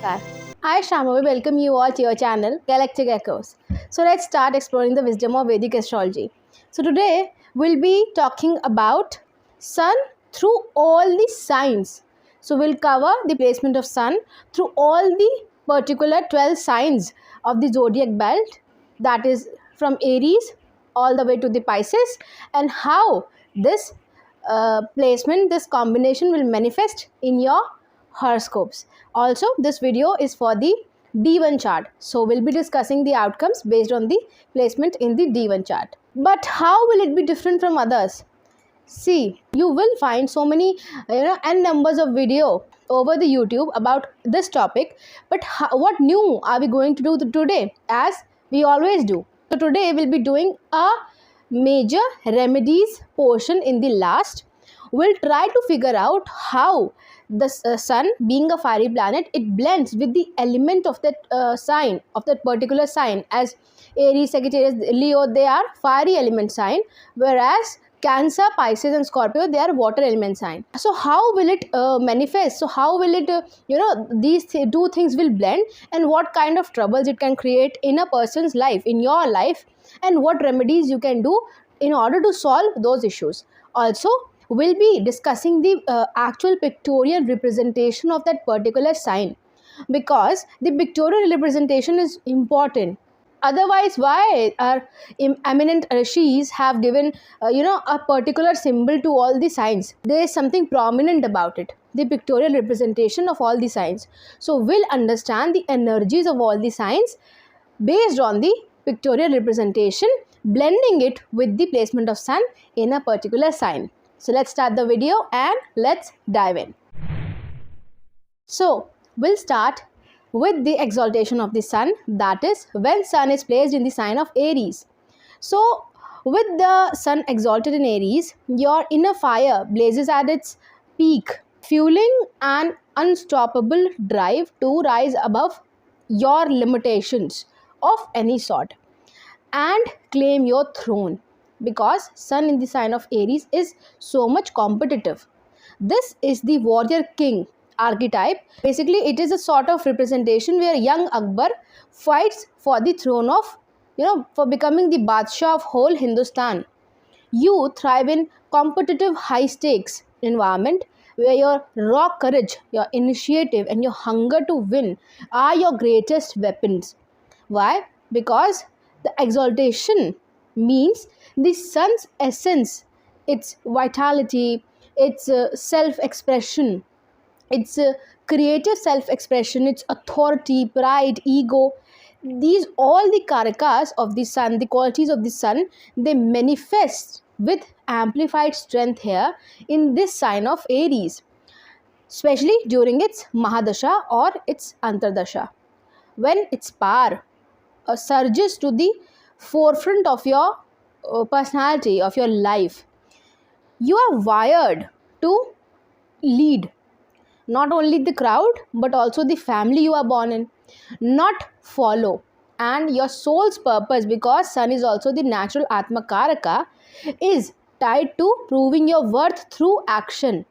Namaskar. I Shama will welcome you all to your channel Galactic Echoes. So let's start exploring the wisdom of Vedic astrology. So today we'll be talking about Sun through all the signs. So we'll cover the placement of Sun through all the particular 12 signs of the zodiac belt, that is from Aries all the way to the Pisces, and how this placement, this combination will manifest in your horoscopes. Also, this video is for the D1 chart. So we'll be discussing the outcomes based on the placement in the D1 chart. But how will it be different from others? See, you will find so many n numbers of video over the YouTube about this topic. But what new are we going to do today, as we always do? So today we'll be doing a major remedies portion in the last. We'll try to figure out how the sun, being a fiery planet, it blends with the element of that sign, of that particular sign. As Aries, Sagittarius, Leo, they are fiery element sign, whereas Cancer, Pisces and Scorpio, they are water element sign. So how will it manifest? So how will it, these two things will blend, and what kind of troubles it can create in a person's life, in your life, and what remedies you can do in order to solve those issues. Also, we'll be discussing the actual pictorial representation of that particular sign, because the pictorial representation is important. Otherwise, why our eminent rishis have given a particular symbol to all the signs? There is something prominent about it, the pictorial representation of all the signs. So we'll understand the energies of all the signs based on the pictorial representation, blending it with the placement of sun in a particular sign. So let's start the video and let's dive in. So we'll start with the exaltation of the sun, that is when sun is placed in the sign of Aries. So with the sun exalted in Aries, your inner fire blazes at its peak, fueling an unstoppable drive to rise above your limitations of any sort and claim your throne, because sun in the sign of Aries is so much competitive. This is the warrior king archetype. Basically, it is a sort of representation where young Akbar fights for the throne of, for becoming the Badshah of whole Hindustan. You thrive in competitive high stakes environment where your raw courage, your initiative and your hunger to win are your greatest weapons. Why? Because the exaltation means the sun's essence, its vitality, its self-expression, its creative self-expression, its authority, pride, ego, these all the karakas of the sun, the qualities of the sun, they manifest with amplified strength here in this sign of Aries, especially during its Mahadasha or its Antardasha, when its power surges to the forefront of your personality, of your life. You are wired to lead not only the crowd but also the family you are born in, not follow. And your soul's purpose, because sun is also the natural Atma Karaka, is tied to proving your worth through action.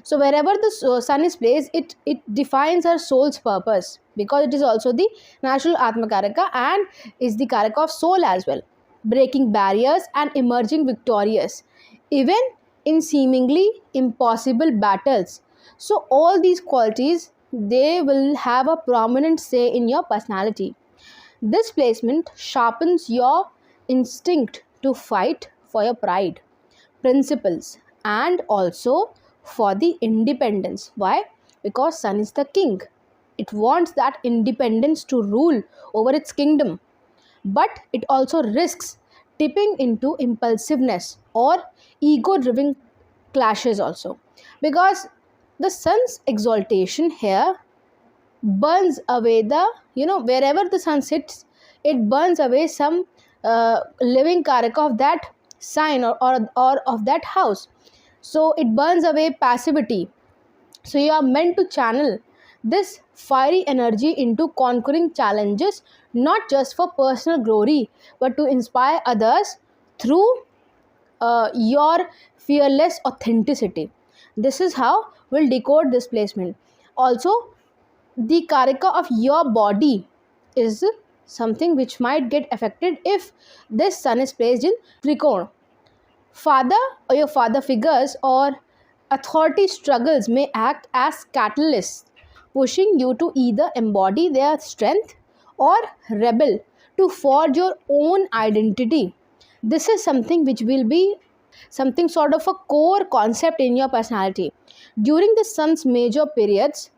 So wherever the sun is placed, it defines our soul's purpose, because it is also the natural Atma Karaka and is the Karaka of soul as well, breaking barriers and emerging victorious even in seemingly impossible battles. So all these qualities, they will have a prominent say in your personality. This placement sharpens your instinct to fight for your pride, principles and also for the independence. Why? Because sun is the king. It wants that independence to rule over its kingdom, but it also risks tipping into impulsiveness or ego-driven clashes also, because the sun's exaltation here burns away the, wherever the sun sits, it burns away some living karaka of that sign or of that house. So it burns away passivity. So you are meant to channel this fiery energy into conquering challenges, not just for personal glory but to inspire others through your fearless authenticity. This is how we'll decode this placement. Also, the karaka of your body is something which might get affected if this sun is placed in Trigon. Father or your father figures or authority struggles may act as catalysts, pushing you to either embody their strength or rebel to forge your own identity. This is something which will be something sort of a core concept in your personality. During the sun's major periods,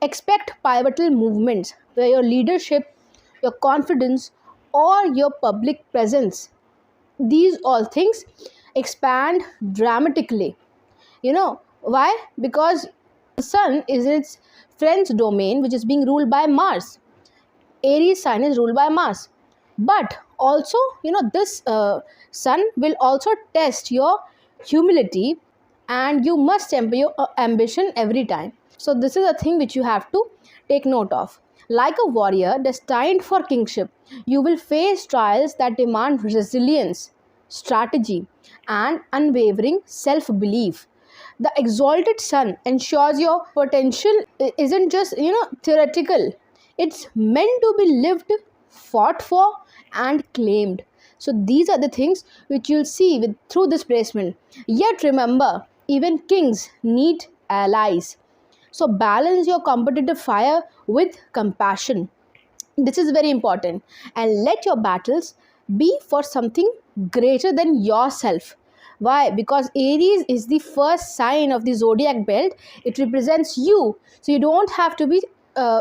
expect pivotal movements where your leadership, your confidence, or your public presence, these all things expand dramatically. Why? Because the sun is its friend's domain, which is being ruled by Mars. Aries sign is ruled by Mars. But also, this sun will also test your humility, and you must temper your ambition every time. So this is a thing which you have to take note of. Like a warrior destined for kingship, you will face trials that demand resilience, strategy, and unwavering self-belief. The exalted sun ensures your potential isn't just theoretical. It's meant to be lived, fought for, and claimed. So these are the things which you'll see through this placement. Yet remember, even kings need allies. So balance your competitive fire with compassion. This is very important. And let your battles be for something greater than yourself. Why? Because Aries is the first sign of the zodiac belt. It represents you. So you don't have to be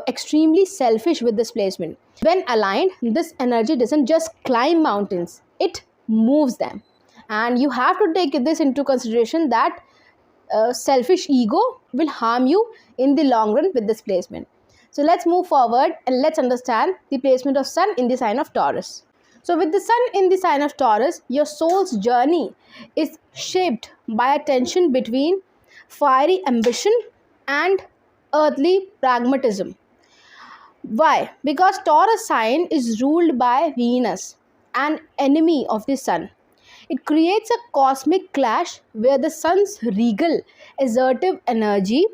extremely selfish with this placement. When aligned, this energy doesn't just climb mountains, it moves them. And you have to take this into consideration that selfish ego will harm you in the long run with this placement. So let's move forward and let's understand the placement of sun in the sign of Taurus. So with the sun in the sign of Taurus, your soul's journey is shaped by a tension between fiery ambition and earthly pragmatism. Why? Because Taurus sign is ruled by Venus, an enemy of the sun. It creates a cosmic clash where the sun's regal, assertive energy,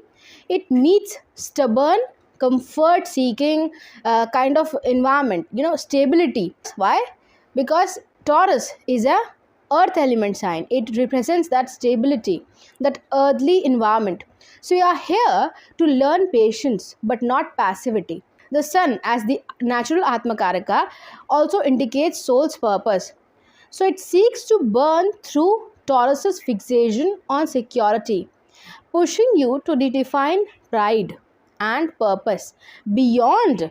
it meets stubborn, comfort-seeking kind of environment, stability. Why? Because Taurus is a earth element sign. It represents that stability, that earthly environment. So you are here to learn patience, but not passivity. The sun, as the natural Atmakaraka, also indicates soul's purpose. So it seeks to burn through Taurus's fixation on security, pushing you to redefine pride and purpose beyond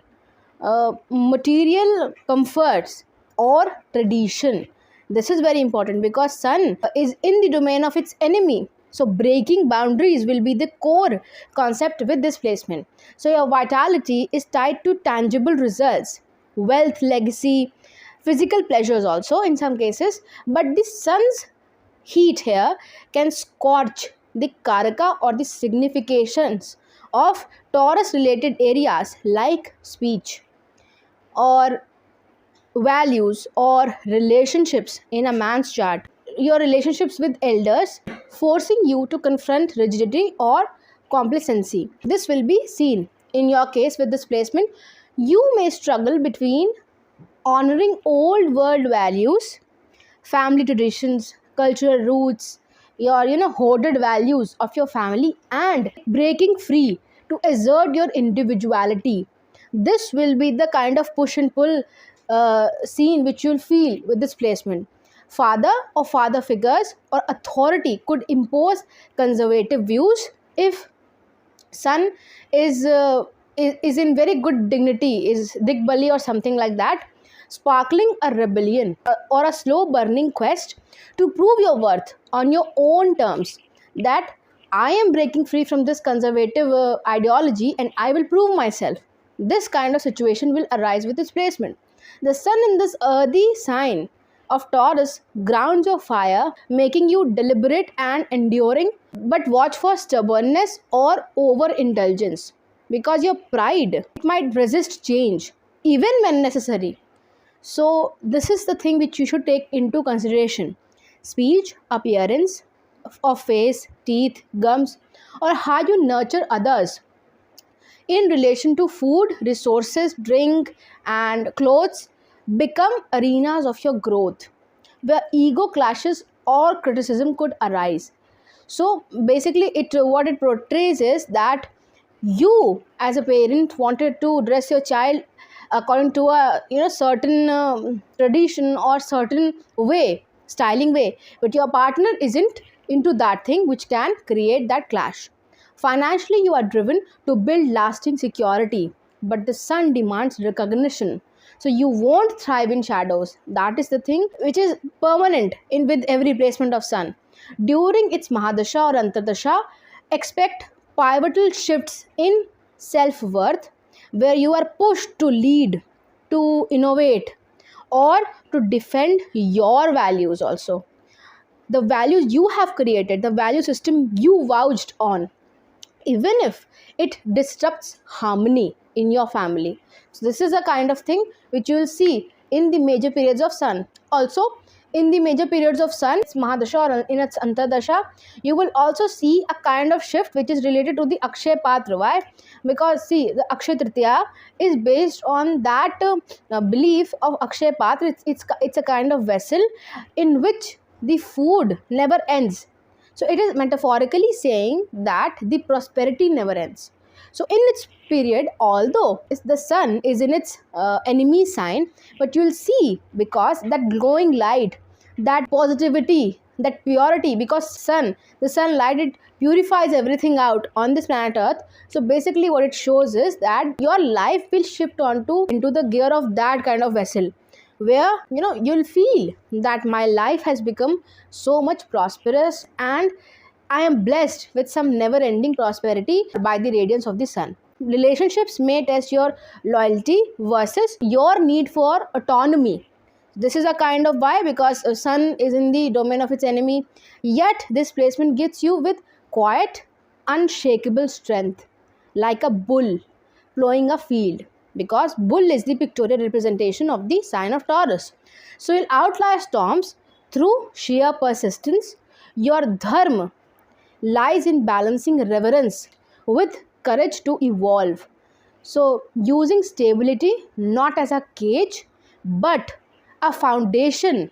material comforts or tradition. This is very important because sun is in the domain of its enemy. So breaking boundaries will be the core concept with this placement. So your vitality is tied to tangible results, wealth, legacy, physical pleasures also in some cases. But the sun's heat here can scorch the karaka or the significations of Taurus related areas like speech or values or relationships in a man's chart. Your relationships with elders, forcing you to confront rigidity or complacency. This will be seen in your case with this placement. You may struggle between honoring old world values, family traditions, cultural roots, your hoarded values of your family, and breaking free to assert your individuality. This will be the kind of push and pull scene which you'll feel with this placement. Father or father figures or authority could impose conservative views if sun is in very good dignity, is digbali or something like that, sparkling a rebellion or a slow burning quest to prove your worth on your own terms, that I am breaking free from this conservative ideology and I will prove myself. This kind of situation will arise with this placement. The sun in this earthy sign of Taurus grounds your fire, making you deliberate and enduring, but watch for stubbornness or overindulgence, because your pride, it might resist change even when necessary. So this is the thing which you should take into consideration. Speech, appearance of face, teeth, gums, or how you nurture others, in relation to food, resources, drink, and clothes become arenas of your growth, where ego clashes or criticism could arise. So basically, what it portrays is that you as a parent wanted to dress your child according to a certain tradition or certain way, styling way, but your partner isn't into that thing, which can create that clash. Financially, you are driven to build lasting security, but the sun demands recognition. So you won't thrive in shadows. That is the thing which is permanent in with every placement of sun. During its Mahadasha or Antardasha, expect pivotal shifts in self-worth, where you are pushed to lead, to innovate, or to defend your values also. The values you have created, the value system you vouched on, even if it disrupts harmony in your family. So this is a kind of thing which you will see in the major periods of sun. Also, in the major periods of sun, its Mahadasha or in its Antardasha, you will also see a kind of shift which is related to the Akshay Patra. Why? Because see, the Akshay Tritiya is based on that belief of Akshay Patra. It's a kind of vessel in which the food never ends. So it is metaphorically saying that the prosperity never ends. So in its period, although the sun is in its enemy sign, but you will see, because that glowing light, that positivity, that purity, because the sunlight, it purifies everything out on this planet Earth. So basically what it shows is that your life will shift into the gear of that kind of vessel, where you'll feel that my life has become so much prosperous, and I am blessed with some never ending prosperity by the radiance of the sun. Relationships may test your loyalty versus your need for autonomy. This is a kind of why, because sun is in the domain of its enemy, yet this placement gives you with quiet, unshakable strength, like a bull plowing a field, because bull is the pictorial representation of the sign of Taurus. So you'll outlast storms through sheer persistence. Your dharma lies in balancing reverence with courage to evolve. So using stability not as a cage but a foundation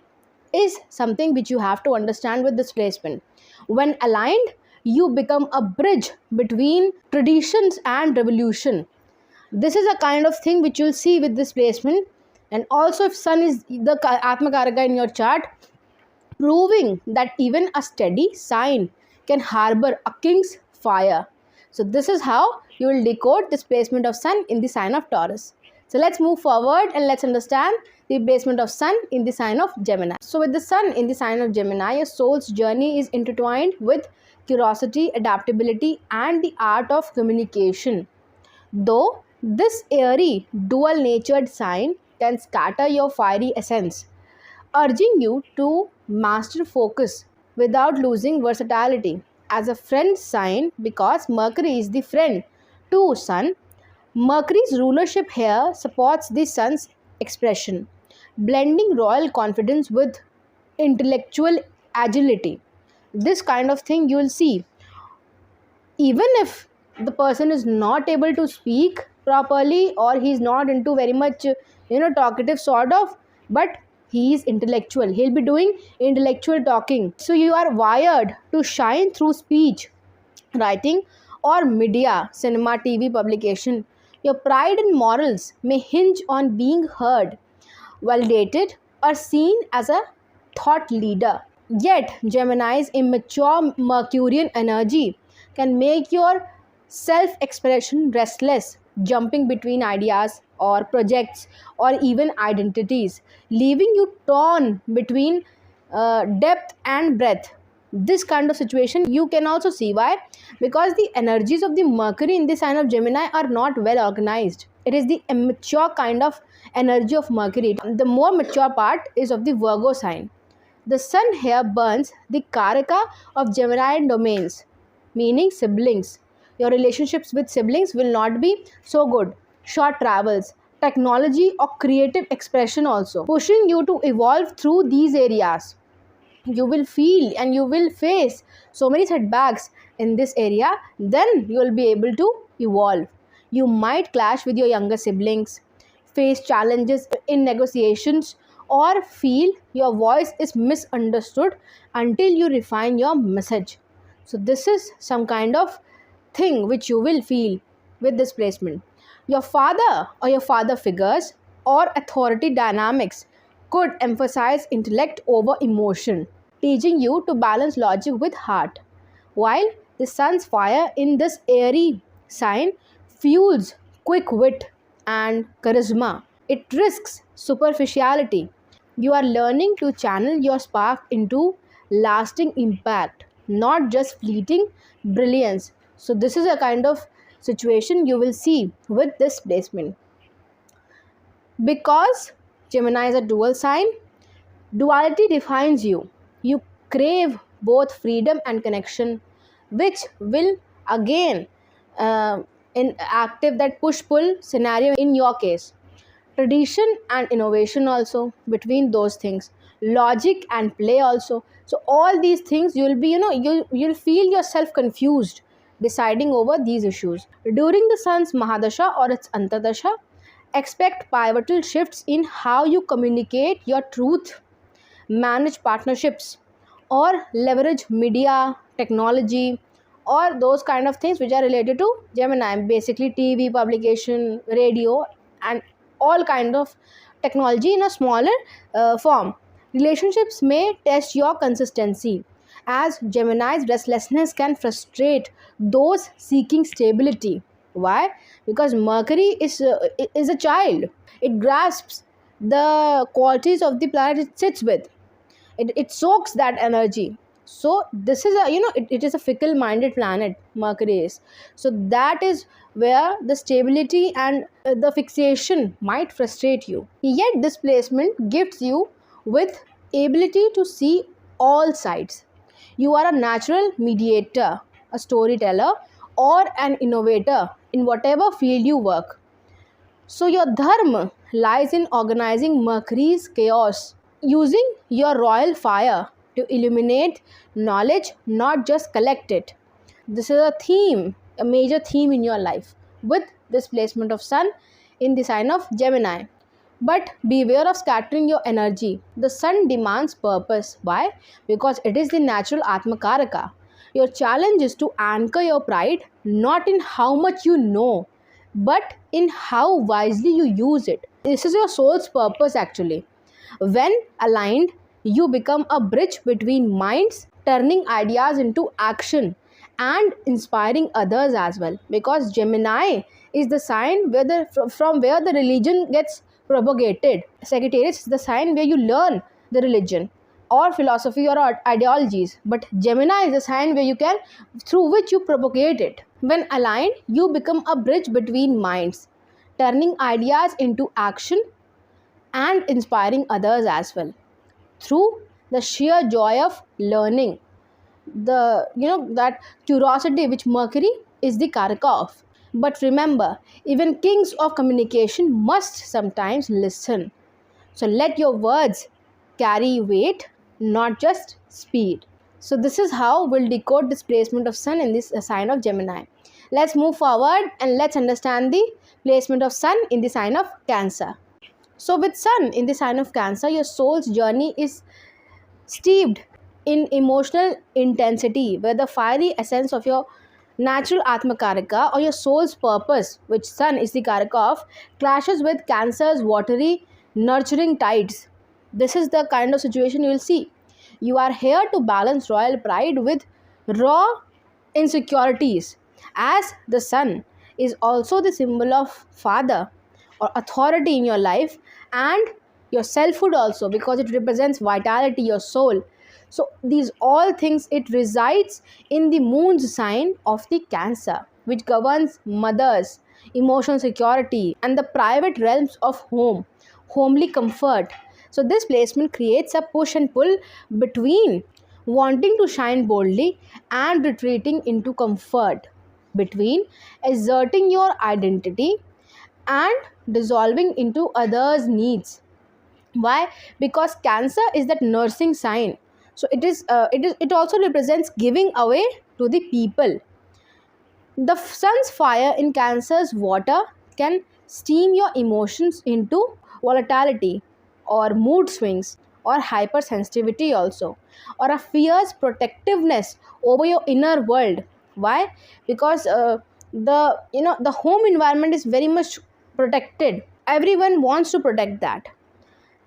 is something which you have to understand with this placement. When aligned, you become a bridge between traditions and revolution. This is a kind of thing which you'll see with this placement. And also, if sun is the Atma Karaka in your chart, proving that even a steady sign can harbor a king's fire. So this is how you will decode this placement of sun in the sign of Taurus. So let's move forward and let's understand the placement of sun in the sign of Gemini. So with the sun in the sign of Gemini, your soul's journey is intertwined with curiosity, adaptability, and the art of communication. Though this airy, dual-natured sign can scatter your fiery essence, urging you to master focus without losing versatility. As a friend sign, because Mercury is the friend to Sun, Mercury's rulership here supports the Sun's expression, blending royal confidence with intellectual agility. This kind of thing you will see. Even if the person is not able to speak properly, or he's not into very much talkative sort of, but he is intellectual, he'll be doing intellectual talking. So you are wired to shine through speech, writing, or media, cinema, TV, publication. Your pride and morals may hinge on being heard, validated, or seen as a thought leader. Yet Gemini's immature Mercurian energy can make your self-expression restless, jumping between ideas or projects or even identities, leaving you torn between depth and breadth. This kind of situation you can also see. Why? Because the energies of the Mercury in the sign of Gemini are not well organized. It is the immature kind of energy of Mercury. The more mature part is of the Virgo sign. The sun here burns the Karaka of Gemini domains, meaning siblings. Your relationships with siblings will not be so good. Short travels, technology, or creative expression also, pushing you to evolve through these areas. You will feel and you will face so many setbacks in this area, then you will be able to evolve. You might clash with your younger siblings, face challenges in negotiations, or feel your voice is misunderstood until you refine your message. So, this is some kind of thing which you will feel with this placement. Your father or your father figures or authority dynamics could emphasize intellect over emotion, teaching you to balance logic with heart. While the sun's fire in this airy sign fuels quick wit and charisma, it risks superficiality. You are learning to channel your spark into lasting impact, not just fleeting brilliance. So, this is a kind of situation you will see with this placement. Because Gemini is a dual sign, duality defines you. You crave both freedom and connection, which will again in active that push pull scenario in your case. Tradition and innovation also between those things, logic and play also. So all these things you'll be you'll feel yourself confused deciding over these issues during the sun's mahadasha or its antardasha. Expect pivotal shifts in how you communicate your truth, manage partnerships, or leverage media, technology, or those kind of things which are related to Gemini, basically TV, publication, radio, and all kind of technology in a smaller form. Relationships may test your consistency, as Gemini's restlessness can frustrate those seeking stability. Why? Because Mercury is a child. It grasps the qualities of the planet it sits with. It soaks that energy. So this is it is a fickle minded planet, Mercury is. So that is where the stability and the fixation might frustrate you. Yet this placement gifts you with ability to see all sides. You are a natural mediator, a storyteller, or an innovator in whatever field you work. So your dharma lies in organizing Mercury's chaos, using your royal fire to illuminate knowledge, not just collect it. This is a theme, a major theme in your life with this placement of sun in the sign of Gemini. But beware of scattering your energy. The sun demands purpose. Why? Because it is the natural Atmakaraka. Your challenge is to anchor your pride not in how much you know, but in how wisely you use it. This is your soul's purpose actually. When aligned, you become a bridge between minds, turning ideas into action and inspiring others as well. Because Gemini is the sign where from where the religion gets propagated. Sagittarius is the sign where you learn the religion or philosophy or ideologies. But Gemini is a sign where you can, through which you propagate it. When aligned, you become a bridge between minds, turning ideas into action and inspiring others as well through the sheer joy of learning, the that curiosity which Mercury is the karaka of. But remember, even kings of communication must sometimes listen. So let your words carry weight, not just speed. So this is how we'll decode displacement of sun in this sign of Gemini. Let's move forward and let's understand the placement of sun in the sign of Cancer. So with sun in the sign of Cancer, your soul's journey is steeped in emotional intensity, where the fiery essence of your natural Atmakaraka or your soul's purpose, which sun is the Karaka of, clashes with Cancer's watery, nurturing tides. This is the kind of situation you will see. You are here to balance royal pride with raw insecurities, as the sun is also the symbol of father or authority in your life and your selfhood also, because it represents vitality, your soul. So these all things, it resides in the moon's sign of the Cancer, which governs mothers, emotional security, and the private realms of home, homely comfort. So this placement creates a push and pull between wanting to shine boldly and retreating into comfort, between asserting your identity and dissolving into others' needs. Why? Because Cancer is that nursing sign. So it also represents giving away to the people. The sun's fire in Cancer's water can steam your emotions into volatility or mood swings or hypersensitivity also, or a fierce protectiveness over your inner world. Why? Because the home environment is very much protected. Everyone wants to protect that.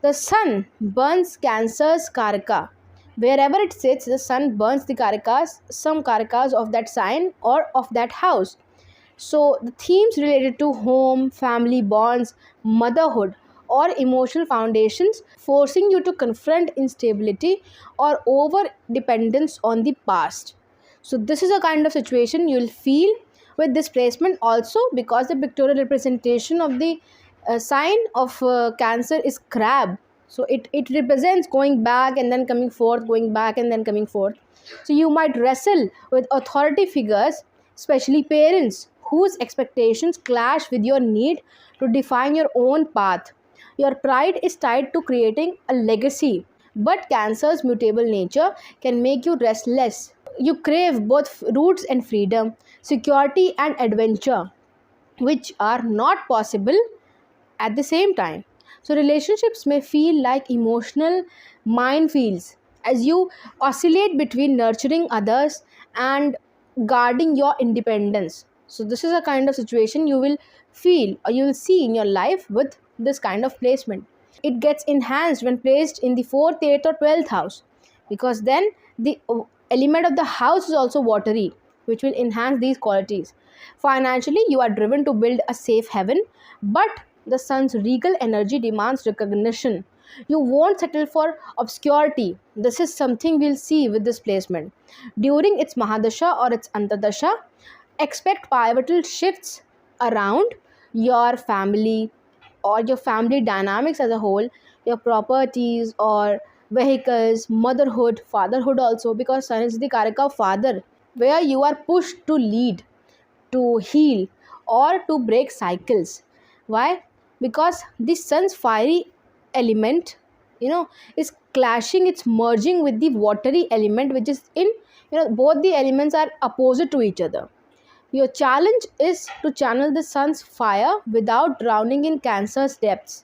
The sun burns Cancer's karaka. Wherever it sits, the sun burns the karakas, some karakas of that sign or of that house. So, the themes related to home, family bonds, motherhood, or emotional foundations, forcing you to confront instability or over dependence on the past. So, this is a kind of situation you'll feel with this placement also, because the pictorial representation of the sign of Cancer is crab. So, it represents going back and then coming forth, going back and then coming forth. So, you might wrestle with authority figures, especially parents, whose expectations clash with your need to define your own path. Your pride is tied to creating a legacy, but Cancer's mutable nature can make you restless. You crave both roots and freedom, security and adventure, which are not possible at the same time. So, relationships may feel like emotional minefields as you oscillate between nurturing others and guarding your independence. So, this is a kind of situation you will feel or you will see in your life with this kind of placement. It gets enhanced when placed in the 4th, 8th, or 12th house, because then the element of the house is also watery, which will enhance these qualities. Financially, you are driven to build a safe haven, but the sun's regal energy demands recognition. You won't settle for obscurity. This is something we'll see with this placement. During its Mahadasha or its Antadasha, expect pivotal shifts around your family or your family dynamics as a whole, your properties or vehicles, motherhood, fatherhood also, because sun is the karaka of father, where you are pushed to lead, to heal, or to break cycles. Why? Because the sun's fiery element, is clashing, it's merging with the watery element, which is in, both the elements are opposite to each other. Your challenge is to channel the sun's fire without drowning in Cancer's depths.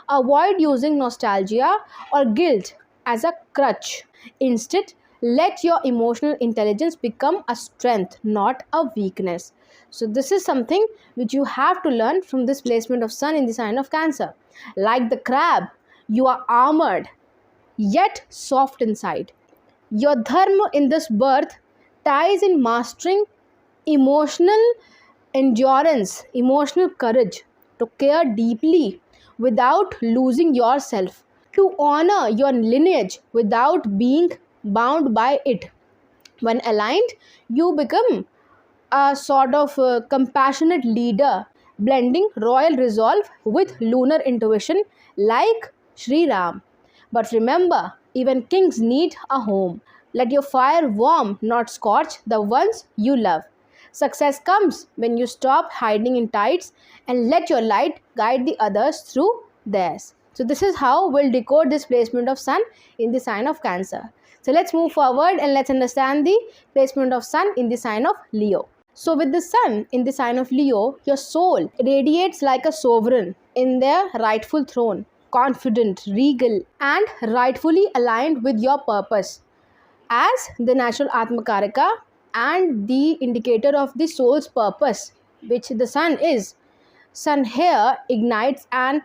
Avoid using nostalgia or guilt as a crutch. Instead, let your emotional intelligence become a strength, not a weakness. So, this is something which you have to learn from this placement of sun in the sign of Cancer. Like the crab, you are armored yet soft inside. Your dharma in this birth ties in mastering emotional endurance, emotional courage, to care deeply without losing yourself, to honor your lineage without being bound by it. When aligned, you become a sort of compassionate leader, blending royal resolve with lunar intuition like Sri Ram. But remember, even kings need a home. Let your fire warm, not scorch, the ones you love. Success comes when you stop hiding in tights and let your light guide the others through theirs. So this is how we'll decode this placement of sun in the sign of Cancer. So let's move forward and let's understand the placement of sun in the sign of Leo. So with the sun in the sign of Leo, your soul radiates like a sovereign in their rightful throne, confident, regal, and rightfully aligned with your purpose. As the natural Atmakarika and the indicator of the soul's purpose, which the sun is, sun here ignites an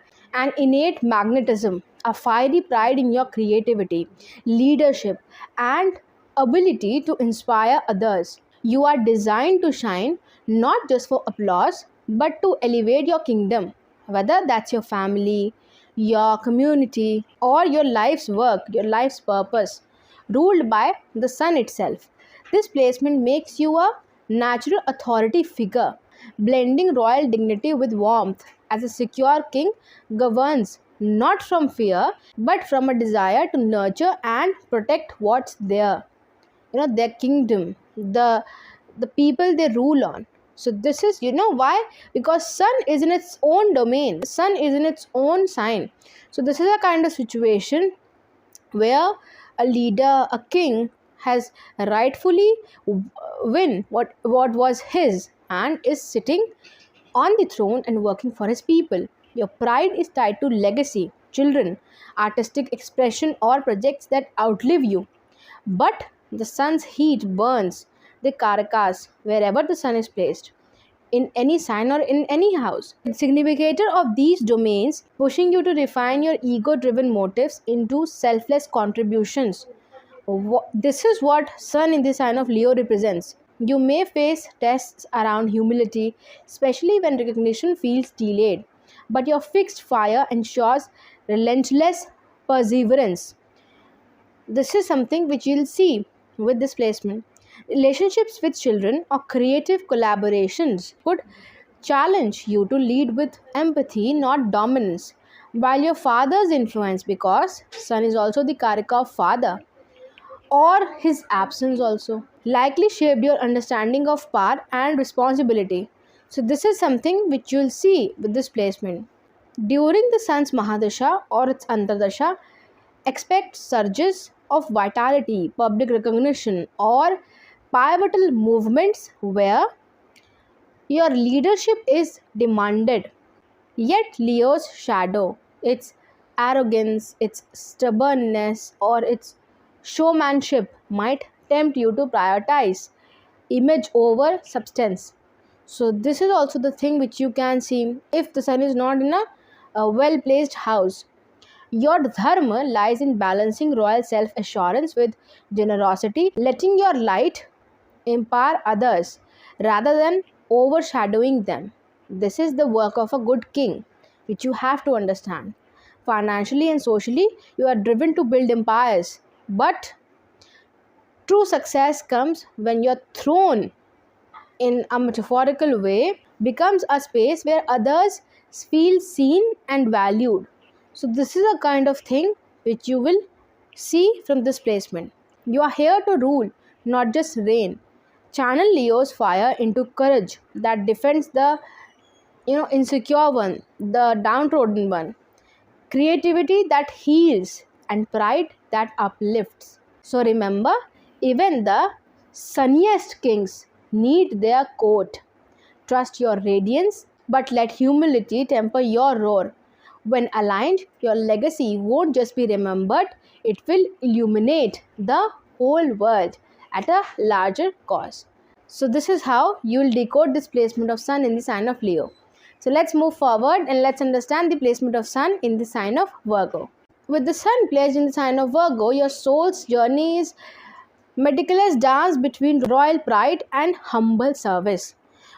innate magnetism, a fiery pride in your creativity, leadership, and ability to inspire others. You are designed to shine not just for applause, but to elevate your kingdom, whether that's your family, your community, or your life's work, your life's purpose, ruled by the sun itself. This placement makes you a natural authority figure, blending royal dignity with warmth, as a secure king governs not from fear but from a desire to nurture and protect what's there, their kingdom, the people they rule on. So this is, why? Because sun is in its own domain, sun is in its own sign. So this is a kind of situation where a leader, a king, has rightfully win what was his, and is sitting on the throne and working for his people. Your pride is tied to legacy, children, artistic expression, or projects that outlive you. But the sun's heat burns the karakas wherever the sun is placed, in any sign or in any house. The significator of these domains pushing you to refine your ego driven motives into selfless contributions. This is what sun in the sign of Leo represents. You may face tests around humility, especially when recognition feels delayed, but your fixed fire ensures relentless perseverance. This is something which you'll see with this placement. Relationships with children or creative collaborations could challenge you to lead with empathy, not dominance. While your father's influence, because Sun is also the karaka of father, or his absence also, likely shaped your understanding of power and responsibility. So, this is something which you'll see with this placement. During the Sun's Mahadasha or its Antardasha, expect surges of vitality, public recognition, or pivotal movements where your leadership is demanded. Yet, Leo's shadow, its arrogance, its stubbornness, or its showmanship might tempt you to prioritize image over substance. So, this is also the thing which you can see if the sun is not in a well placed house. Your dharma lies in balancing royal self assurance with generosity, letting your light empower others rather than overshadowing them. This is the work of a good king, which you have to understand. Financially and socially, you are driven to build empires, but true success comes when your throne, in a metaphorical way, becomes a space where others feel seen and valued. So, this is a kind of thing which you will see from this placement. You are here to rule, not just reign. Channel Leo's fire into courage that defends the insecure one, the downtrodden one, creativity that heals, and pride that uplifts. So remember, even the sunniest kings need their coat. Trust your radiance, but let humility temper your roar. When aligned, your legacy won't just be remembered, it will illuminate the whole world at a larger cause. So, this is how you will decode this placement of Sun in the sign of Leo. So, let's move forward and let's understand the placement of Sun in the sign of Virgo. With the Sun placed in the sign of Virgo, your soul's journey is meticulous dance between royal pride and humble service,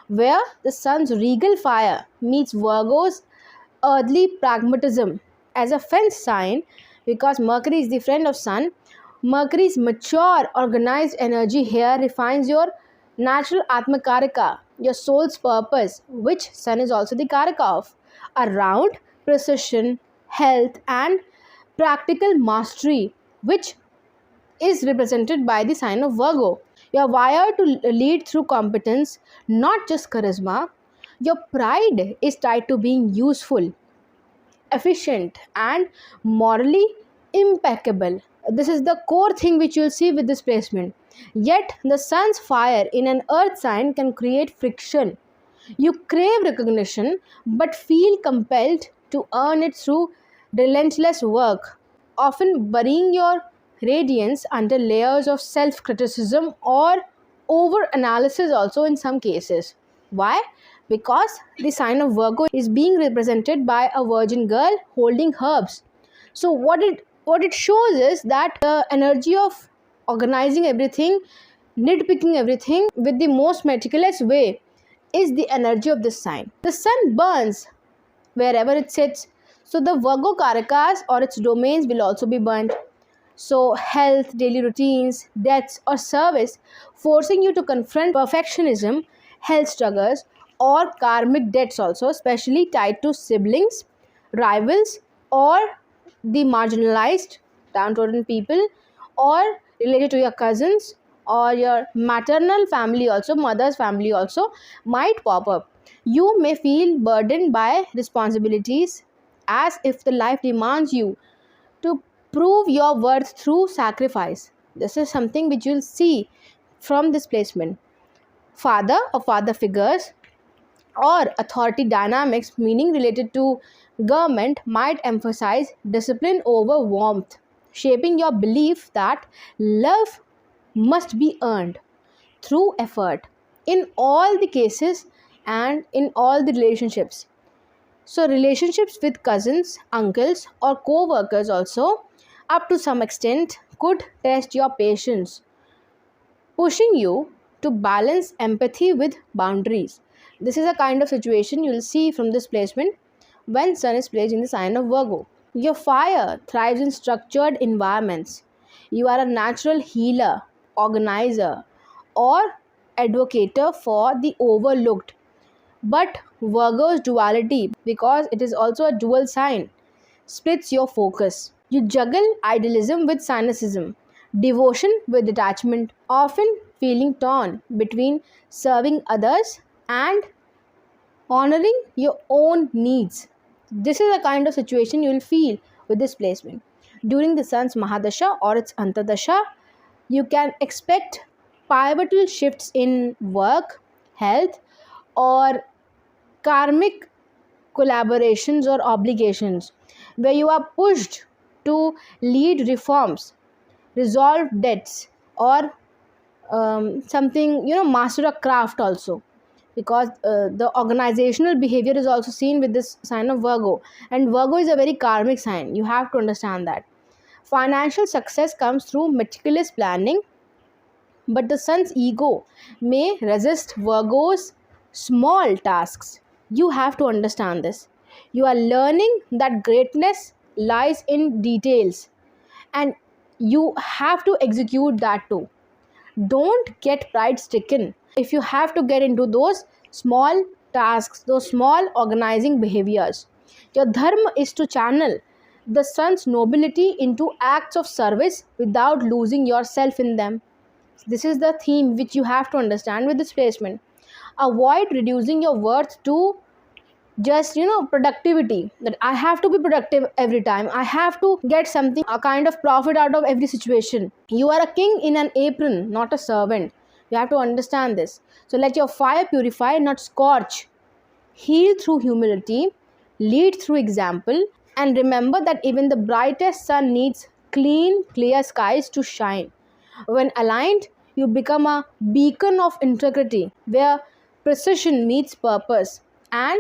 where the Sun's regal fire meets Virgo's earthly pragmatism. As a fence sign, because Mercury is the friend of Sun, Mercury's mature, organized energy here refines your natural Atmakarika, your soul's purpose, which Sun is also the Karaka of, around precision, health, and practical mastery, which is represented by the sign of Virgo. You are wired to lead through competence, not just charisma. Your pride is tied to being useful, efficient, and morally impeccable. This is the core thing which you will see with this placement. Yet, the sun's fire in an earth sign can create friction. You crave recognition but feel compelled to earn it through relentless work, often burying your radiance under layers of self criticism or over analysis, also in some cases. Why? Because the sign of Virgo is being represented by a virgin girl holding herbs. So, what it shows is that the energy of organizing everything, nitpicking everything with the most meticulous way is the energy of this sign. The sun burns wherever it sits. So the Virgo Karakas or its domains will also be burnt. So health, daily routines, deaths or service, forcing you to confront perfectionism, health struggles or karmic debts also, especially tied to siblings, rivals or the marginalized, downtrodden people, or related to your cousins or your maternal family also, mother's family also might pop up. You may feel burdened by responsibilities as if the life demands you to prove your worth through sacrifice. This is something which you'll see from this placement. Father or father figures or authority dynamics, meaning related to government, might emphasize discipline over warmth, shaping your belief that love must be earned through effort in all the cases and in all the relationships. So, relationships with cousins, uncles, or co workers also, up to some extent, could test your patience, pushing you to balance empathy with boundaries. This is a kind of situation you will see from this placement when Sun is placed in the sign of Virgo. Your fire thrives in structured environments. You are a natural healer, organizer, or advocator for the overlooked. But Virgo's duality, because it is also a dual sign, splits your focus. You juggle idealism with cynicism, devotion with detachment, often feeling torn between serving others and honoring your own needs. This is the kind of situation you will feel with this placement. During the Sun's Mahadasha or its Antardasha, you can expect pivotal shifts in work, health, or karmic collaborations or obligations where you are pushed to lead reforms, resolve debts, or something, master a craft also, because the organizational behavior is also seen with this sign of Virgo, and Virgo is a very karmic sign. You have to understand that financial success comes through meticulous planning, but the Sun's ego may resist Virgo's small tasks. You have to understand this. You are learning that greatness lies in details, and you have to execute that too. Don't get pride stricken if you have to get into those small tasks, those small organizing behaviors. Your dharma is to channel the Sun's nobility into acts of service without losing yourself in them. This is the theme which you have to understand with this placement. Avoid reducing your worth to just productivity, that I have to be productive every time, I have to get something, a kind of profit out of every situation. You are a king in an apron, not a servant. You have to understand this. So let your fire purify, not scorch. Heal through humility, lead through example, and remember that even the brightest sun needs clean, clear skies to shine. When aligned, you become a beacon of integrity where precision meets purpose and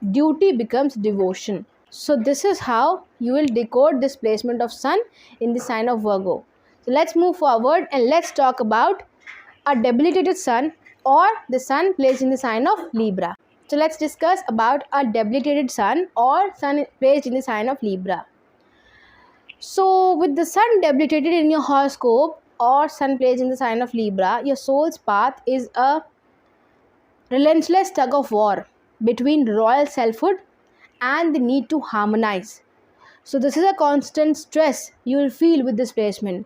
duty becomes devotion. So, this is how you will decode this placement of Sun in the sign of Virgo. So, let's move forward and let's talk about a debilitated Sun or the Sun placed in the sign of Libra. So, let's discuss about a debilitated Sun or Sun placed in the sign of Libra. So, with the Sun debilitated in your horoscope or Sun placed in the sign of Libra, your soul's path is a relentless tug of war between royal selfhood and the need to harmonize. So, this is a constant stress you will feel with this placement,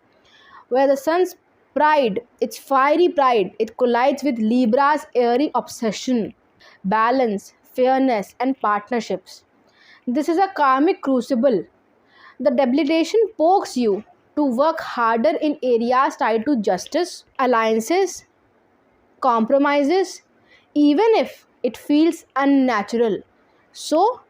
where the Sun's pride, its fiery pride, it collides with Libra's airy obsession, balance, fairness, and partnerships. This is a karmic crucible. The debilitation pokes you to work harder in areas tied to justice, alliances, compromises, even if it feels unnatural. So,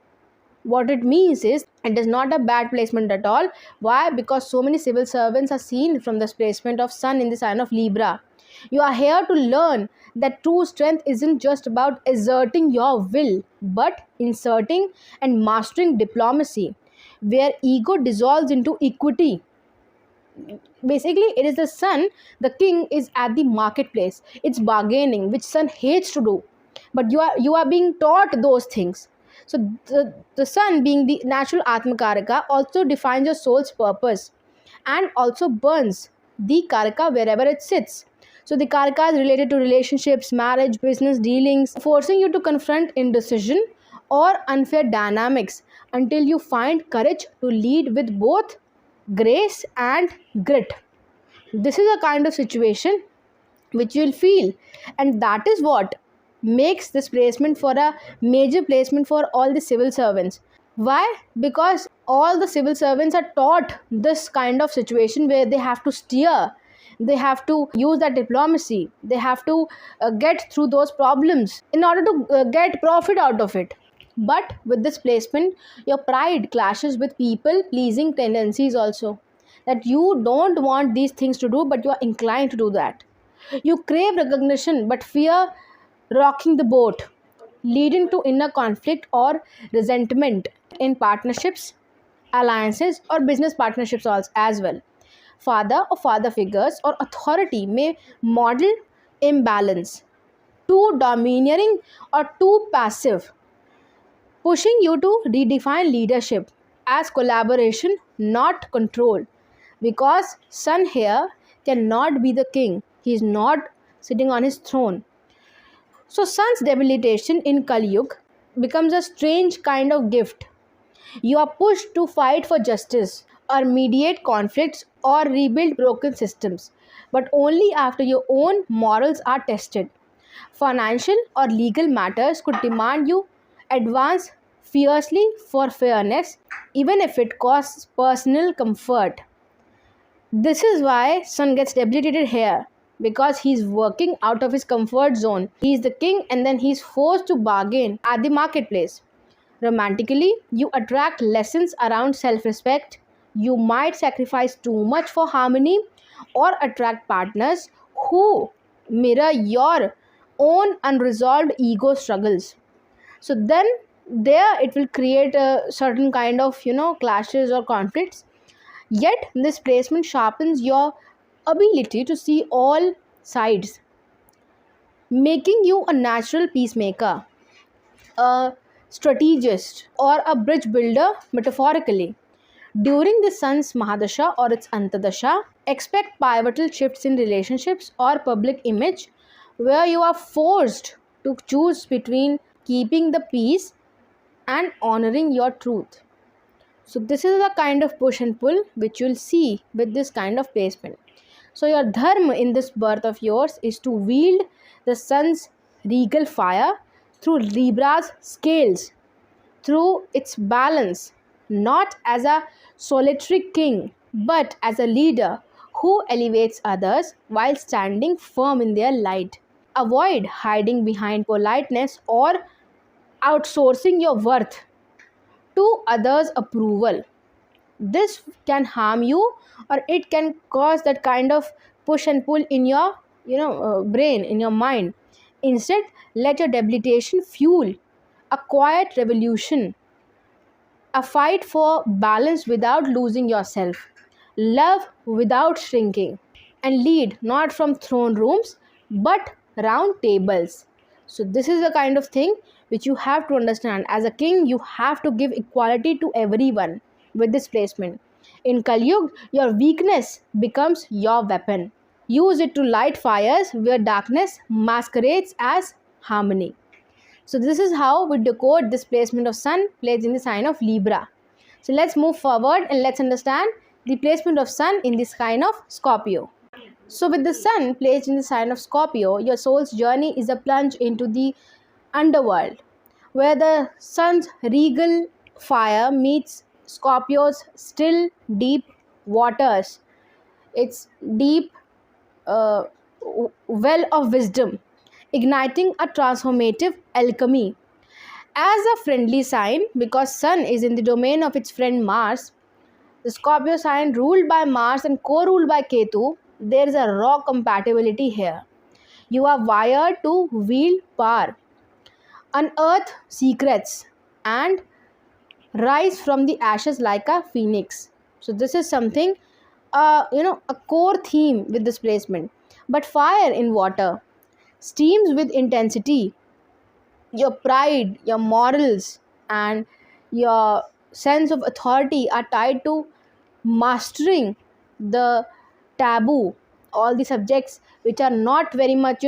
what it means is it is not a bad placement at all. Why? Because so many civil servants are seen from this placement of Sun in the sign of Libra. You are here to learn that true strength isn't just about asserting your will, but inserting and mastering diplomacy, where ego dissolves into equity. Basically, it is the Sun, the king is at the marketplace. It's bargaining, which Sun hates to do, but you are being taught those things. So the Sun, being the natural Atmakaraka, also defines your soul's purpose and also burns the Karaka wherever it sits. So the Karaka is related to relationships, marriage, business dealings, forcing you to confront indecision or unfair dynamics until you find courage to lead with both grace and grit. This is a kind of situation which you will feel, and that is what makes this placement for a major placement for all the civil servants. Why? Because all the civil servants are taught this kind of situation where they have to steer They have to use that diplomacy. They have to get through those problems in order to get profit out of it. But with this placement, your pride clashes with people pleasing tendencies also. That you don't want these things to do, but you are inclined to do that. You crave recognition but fear rocking the boat, leading to inner conflict or resentment in partnerships, alliances, or business partnerships also as well. Father or father figures or authority may model imbalance, too domineering or too passive, pushing you to redefine leadership as collaboration, not control. Because Sun here cannot be the king, he is not sitting on his throne. So, Sun's debilitation in Kali Yuga becomes a strange kind of gift. You are pushed to fight for justice or mediate conflicts or rebuild broken systems, but only after your own morals are tested. Financial or legal matters could demand you advance fiercely for fairness, even if it costs personal comfort. This is why Sun gets debilitated here, because he's working out of his comfort zone. He's the king and then he's forced to bargain at the marketplace. Romantically, you attract lessons around self respect. You might sacrifice too much for harmony or attract partners who mirror your own unresolved ego struggles. So then there it will create a certain kind of clashes or conflicts. Yet this placement sharpens your ability to see all sides, making you a natural peacemaker, a strategist, or a bridge builder metaphorically. During the Sun's Mahadasha or its Antadasha, expect pivotal shifts in relationships or public image where you are forced to choose between keeping the peace and honoring your truth. So this is the kind of push and pull which you'll see with this kind of placement. So your dharma in this birth of yours is to wield the Sun's regal fire through Libra's scales, through its balance, not as a solitary king, but as a leader who elevates others while standing firm in their light. Avoid hiding behind politeness or outsourcing your worth to others' approval. This can harm you, or it can cause that kind of push and pull in your brain, in your mind. Instead, let your debilitation fuel a quiet revolution, a fight for balance without losing yourself, love without shrinking, and lead not from throne rooms but round tables. So this is the kind of thing which you have to understand. As a king, you have to give equality to everyone with this placement. In Kali Yuga, your weakness becomes your weapon. Use it to light fires where darkness masquerades as harmony. So this is how we decode this placement of Sun placed in the sign of Libra. So let's move forward and let's understand the placement of Sun in the sign of Scorpio. So with the Sun placed in the sign of Scorpio, your soul's journey is a plunge into the underworld, where the Sun's regal fire meets Scorpio's still deep waters. It's deep well of wisdom, igniting a transformative alchemy. As a friendly sign, because Sun is in the domain of its friend Mars, the Scorpio sign ruled by Mars and co-ruled by Ketu, there is a raw compatibility here. You are wired to wield power, unearth secrets, and rise from the ashes like a phoenix. So this is something, a core theme with this placement. But fire in water steams with intensity. Your pride, your morals, and your sense of authority are tied to mastering the taboo, all the subjects which are not very much,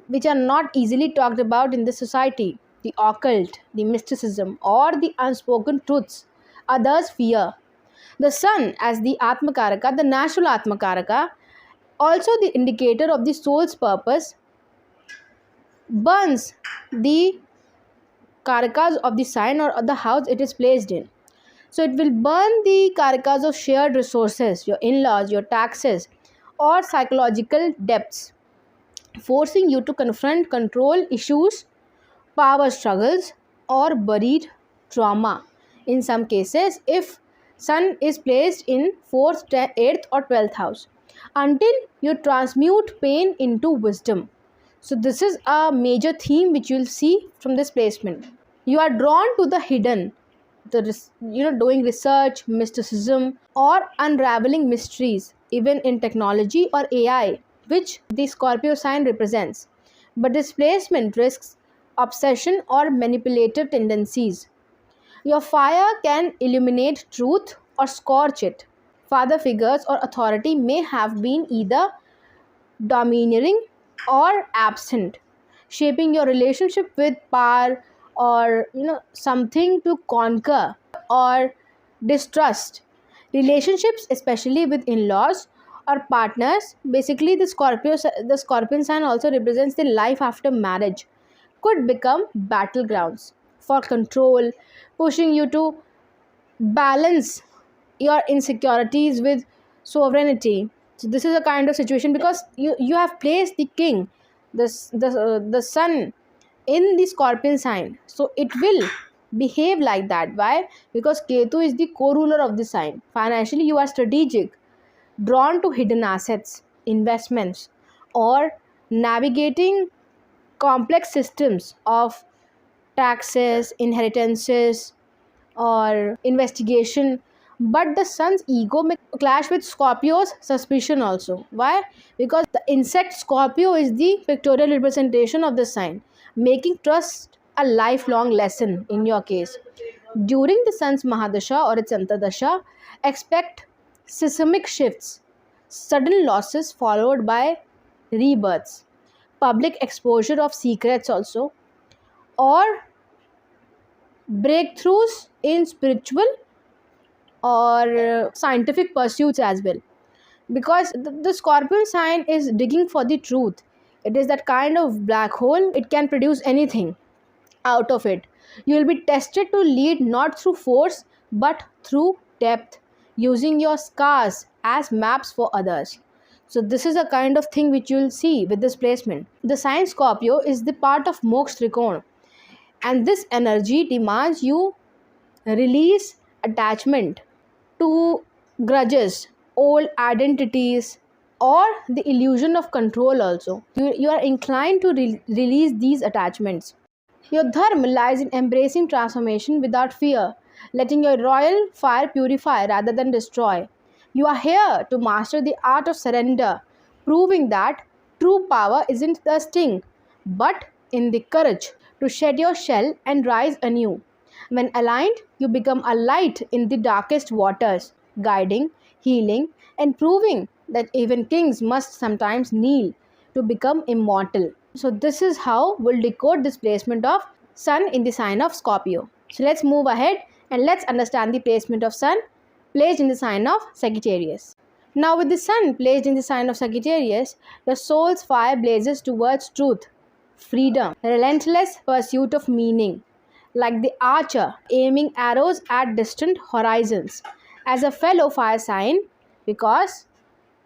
which are not easily talked about in the society. The occult, the mysticism, or the unspoken truths others fear. The Sun, as the Atmakaraka, the natural Atmakaraka, also the indicator of the soul's purpose, burns the karakas of the sign or the house it is placed in. So it will burn the karakas of shared resources, your in-laws, your taxes, or psychological depths, forcing you to confront control issues, power struggles, or buried trauma. In some cases, if Sun is placed in 4th, 8th, or 12th house, until you transmute pain into wisdom. So, this is a major theme which you will see from this placement. You are drawn to the hidden, doing research, mysticism, or unraveling mysteries, even in technology or AI, which the Scorpio sign represents. But this placement risks obsession or manipulative tendencies. Your fire can illuminate truth or scorch it. Father figures or authority may have been either domineering or absent, shaping your relationship with power, or something to conquer or distrust. Relationships, especially with in-laws or partners, basically the Scorpion sign also represents the life after marriage, could become battlegrounds for control, pushing you to balance your insecurities with sovereignty. So this is a kind of situation, because you have placed the king, the sun, in the Scorpion sign, so it will behave like that. Why? Because Ketu is the co-ruler of the sign. Financially, you are strategic, drawn to hidden assets, investments, or navigating complex systems of taxes, inheritances, or investigation. But the sun's ego may clash with Scorpio's suspicion also. Why? Because the insect Scorpio is the pictorial representation of the sign, making trust a lifelong lesson in your case. During the sun's Mahadasha or its Antardasha, expect seismic shifts, sudden losses followed by rebirths, public exposure of secrets also, or breakthroughs in spiritual or scientific pursuits as well. Because the Scorpion sign is digging for the truth. It is that kind of black hole, it can produce anything out of it. You will be tested to lead not through force but through depth, using your scars as maps for others. So this is a kind of thing which you will see with this placement. The sign Scorpio is the part of Moksha Trikona, and this energy demands you release attachment to grudges, old identities, or the illusion of control also. You are inclined to release these attachments. Your dharma lies in embracing transformation without fear, letting your royal fire purify rather than destroy. You are here to master the art of surrender, proving that true power isn't the sting, but in the courage to shed your shell and rise anew. When aligned, you become a light in the darkest waters, guiding, healing, and proving that even kings must sometimes kneel to become immortal. So this is how we'll decode this placement of Sun in the sign of Scorpio. So let's move ahead and let's understand the placement of Sun placed in the sign of Sagittarius. Now with the Sun placed in the sign of Sagittarius, your soul's fire blazes towards truth, freedom, relentless pursuit of meaning, like the archer aiming arrows at distant horizons. As a fellow fire sign, because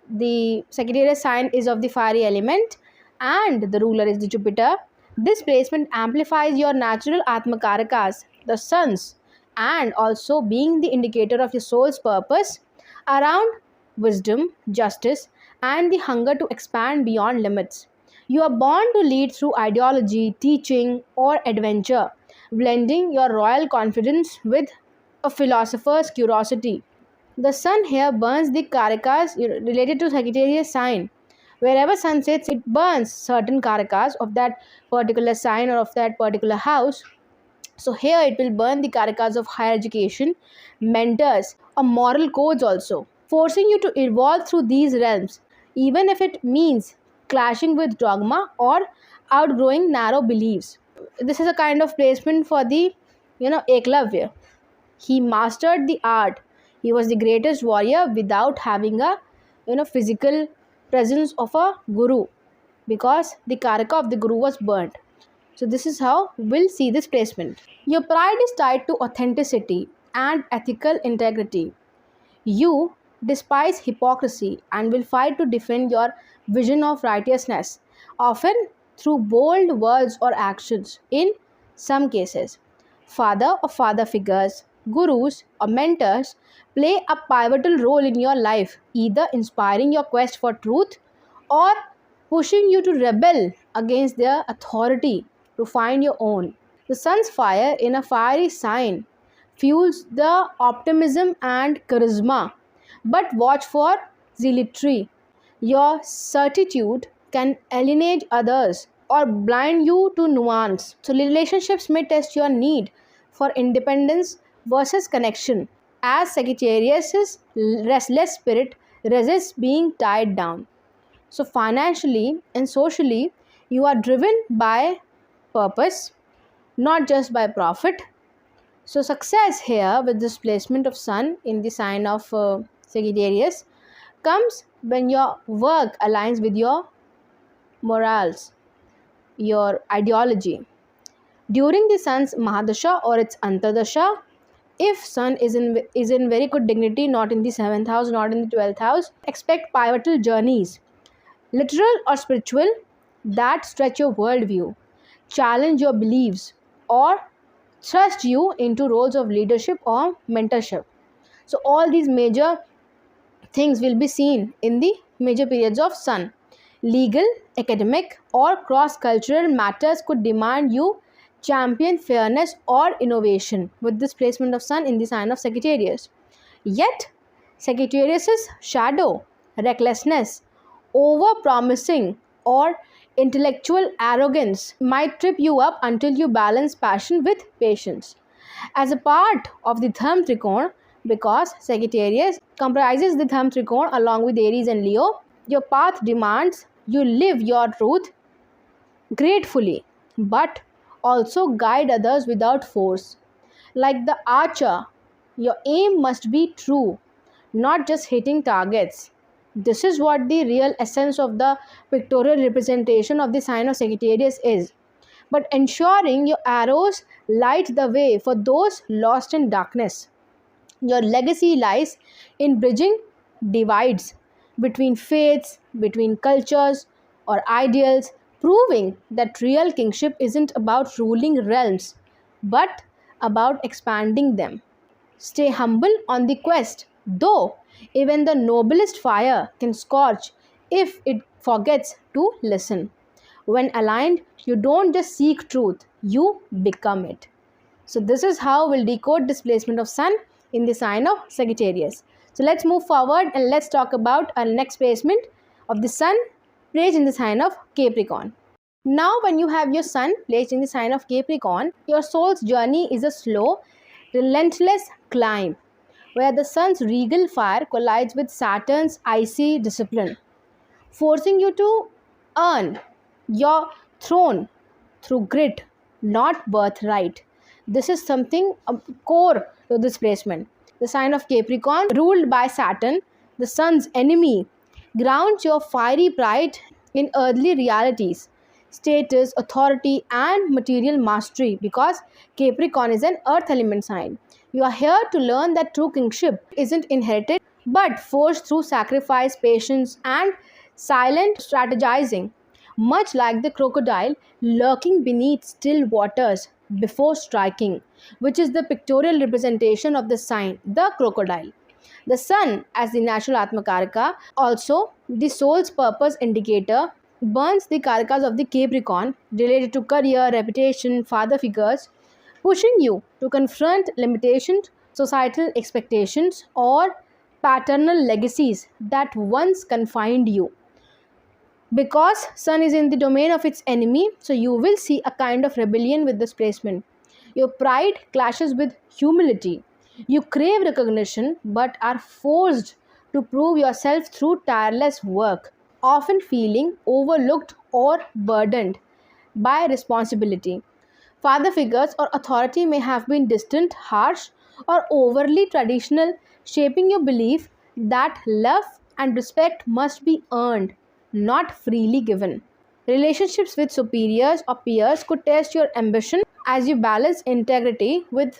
the Sagittarius sign is of the fiery element and the ruler is the Jupiter, this placement amplifies your natural Atmakarakas, the suns, and also being the indicator of your soul's purpose around wisdom, justice, and the hunger to expand beyond limits. You are born to lead through ideology, teaching, or adventure, blending your royal confidence with a philosopher's curiosity. The sun here burns the karakas related to Sagittarius sign. Wherever sun sits, it burns certain karakas of that particular sign or of that particular house. So here it will burn the karakas of higher education, mentors, or moral codes also, forcing you to evolve through these realms, even if it means clashing with dogma or outgrowing narrow beliefs. This is a kind of placement for the, Eklavya. He mastered the art. He was the greatest warrior without having a, physical presence of a guru, because the karaka of the guru was burnt. So this is how we'll see this placement. Your pride is tied to authenticity and ethical integrity. You despise hypocrisy and will fight to defend your vision of righteousness, often through bold words or actions. In some cases, father or father figures, gurus, or mentors play a pivotal role in your life, either inspiring your quest for truth or pushing you to rebel against their authority to find your own. The sun's fire in a fiery sign fuels the optimism and charisma, but watch for zealotry. Your certitude can alienate others or blind you to nuance. So, relationships may test your need for independence versus connection, as Sagittarius' restless spirit resists being tied down. So, financially and socially, you are driven by purpose, not just by profit. So, success here with this placement of Sun in the sign of Sagittarius comes when your work aligns with your morals, your ideology. During the Sun's Mahadasha or its Antardasha, if Sun is in very good dignity, not in the 7th house, not in the 12th house, expect pivotal journeys, literal or spiritual, that stretch your worldview, challenge your beliefs, or thrust you into roles of leadership or mentorship. So, all these major things will be seen in the major periods of Sun. Legal, academic, or cross cultural matters could demand you champion fairness or innovation with this placement of Sun in the sign of Sagittarius. Yet, Sagittarius's shadow, recklessness, over promising, or intellectual arrogance might trip you up until you balance passion with patience. As a part of the thumb trikona, because Sagittarius comprises the thumb trikona along with Aries and Leo, your path demands you live your truth gratefully, but also guide others without force. Like the archer, your aim must be true, not just hitting targets. This is what the real essence of the pictorial representation of the sign of Sagittarius is. But ensuring your arrows light the way for those lost in darkness. Your legacy lies in bridging divides between faiths, between cultures or ideals, proving that real kingship isn't about ruling realms, but about expanding them. Stay humble on the quest, though even the noblest fire can scorch if it forgets to listen. When aligned, you don't just seek truth, you become it. So, this is how we'll decode displacement of Sun in the sign of Sagittarius. So, let's move forward and let's talk about our next placement of the Sun placed in the sign of Capricorn. Now, when you have your Sun placed in the sign of Capricorn, your soul's journey is a slow, relentless climb where the Sun's regal fire collides with Saturn's icy discipline, forcing you to earn your throne through grit, not birthright. This is something core to this placement. The sign of Capricorn, ruled by Saturn, the Sun's enemy, grounds your fiery pride in earthly realities, status, authority, and material mastery because Capricorn is an earth element sign. You are here to learn that true kingship isn't inherited but forged through sacrifice, patience, and silent strategizing. Much like the crocodile lurking beneath still waters before striking, which is the pictorial representation of the sign, the crocodile. The Sun, as the natural Atmakaraka, also the soul's purpose indicator, burns the karakas of the Capricorn related to career, reputation, father figures, pushing you to confront limitations, societal expectations, or paternal legacies that once confined you. Because Sun is in the domain of its enemy, so you will see a kind of rebellion with this placement. Your pride clashes with humility. You crave recognition but are forced to prove yourself through tireless work, often feeling overlooked or burdened by responsibility. Father figures or authority may have been distant, harsh, or overly traditional, shaping your belief that love and respect must be earned, not freely given. Relationships with superiors or peers could test your ambition as you balance integrity with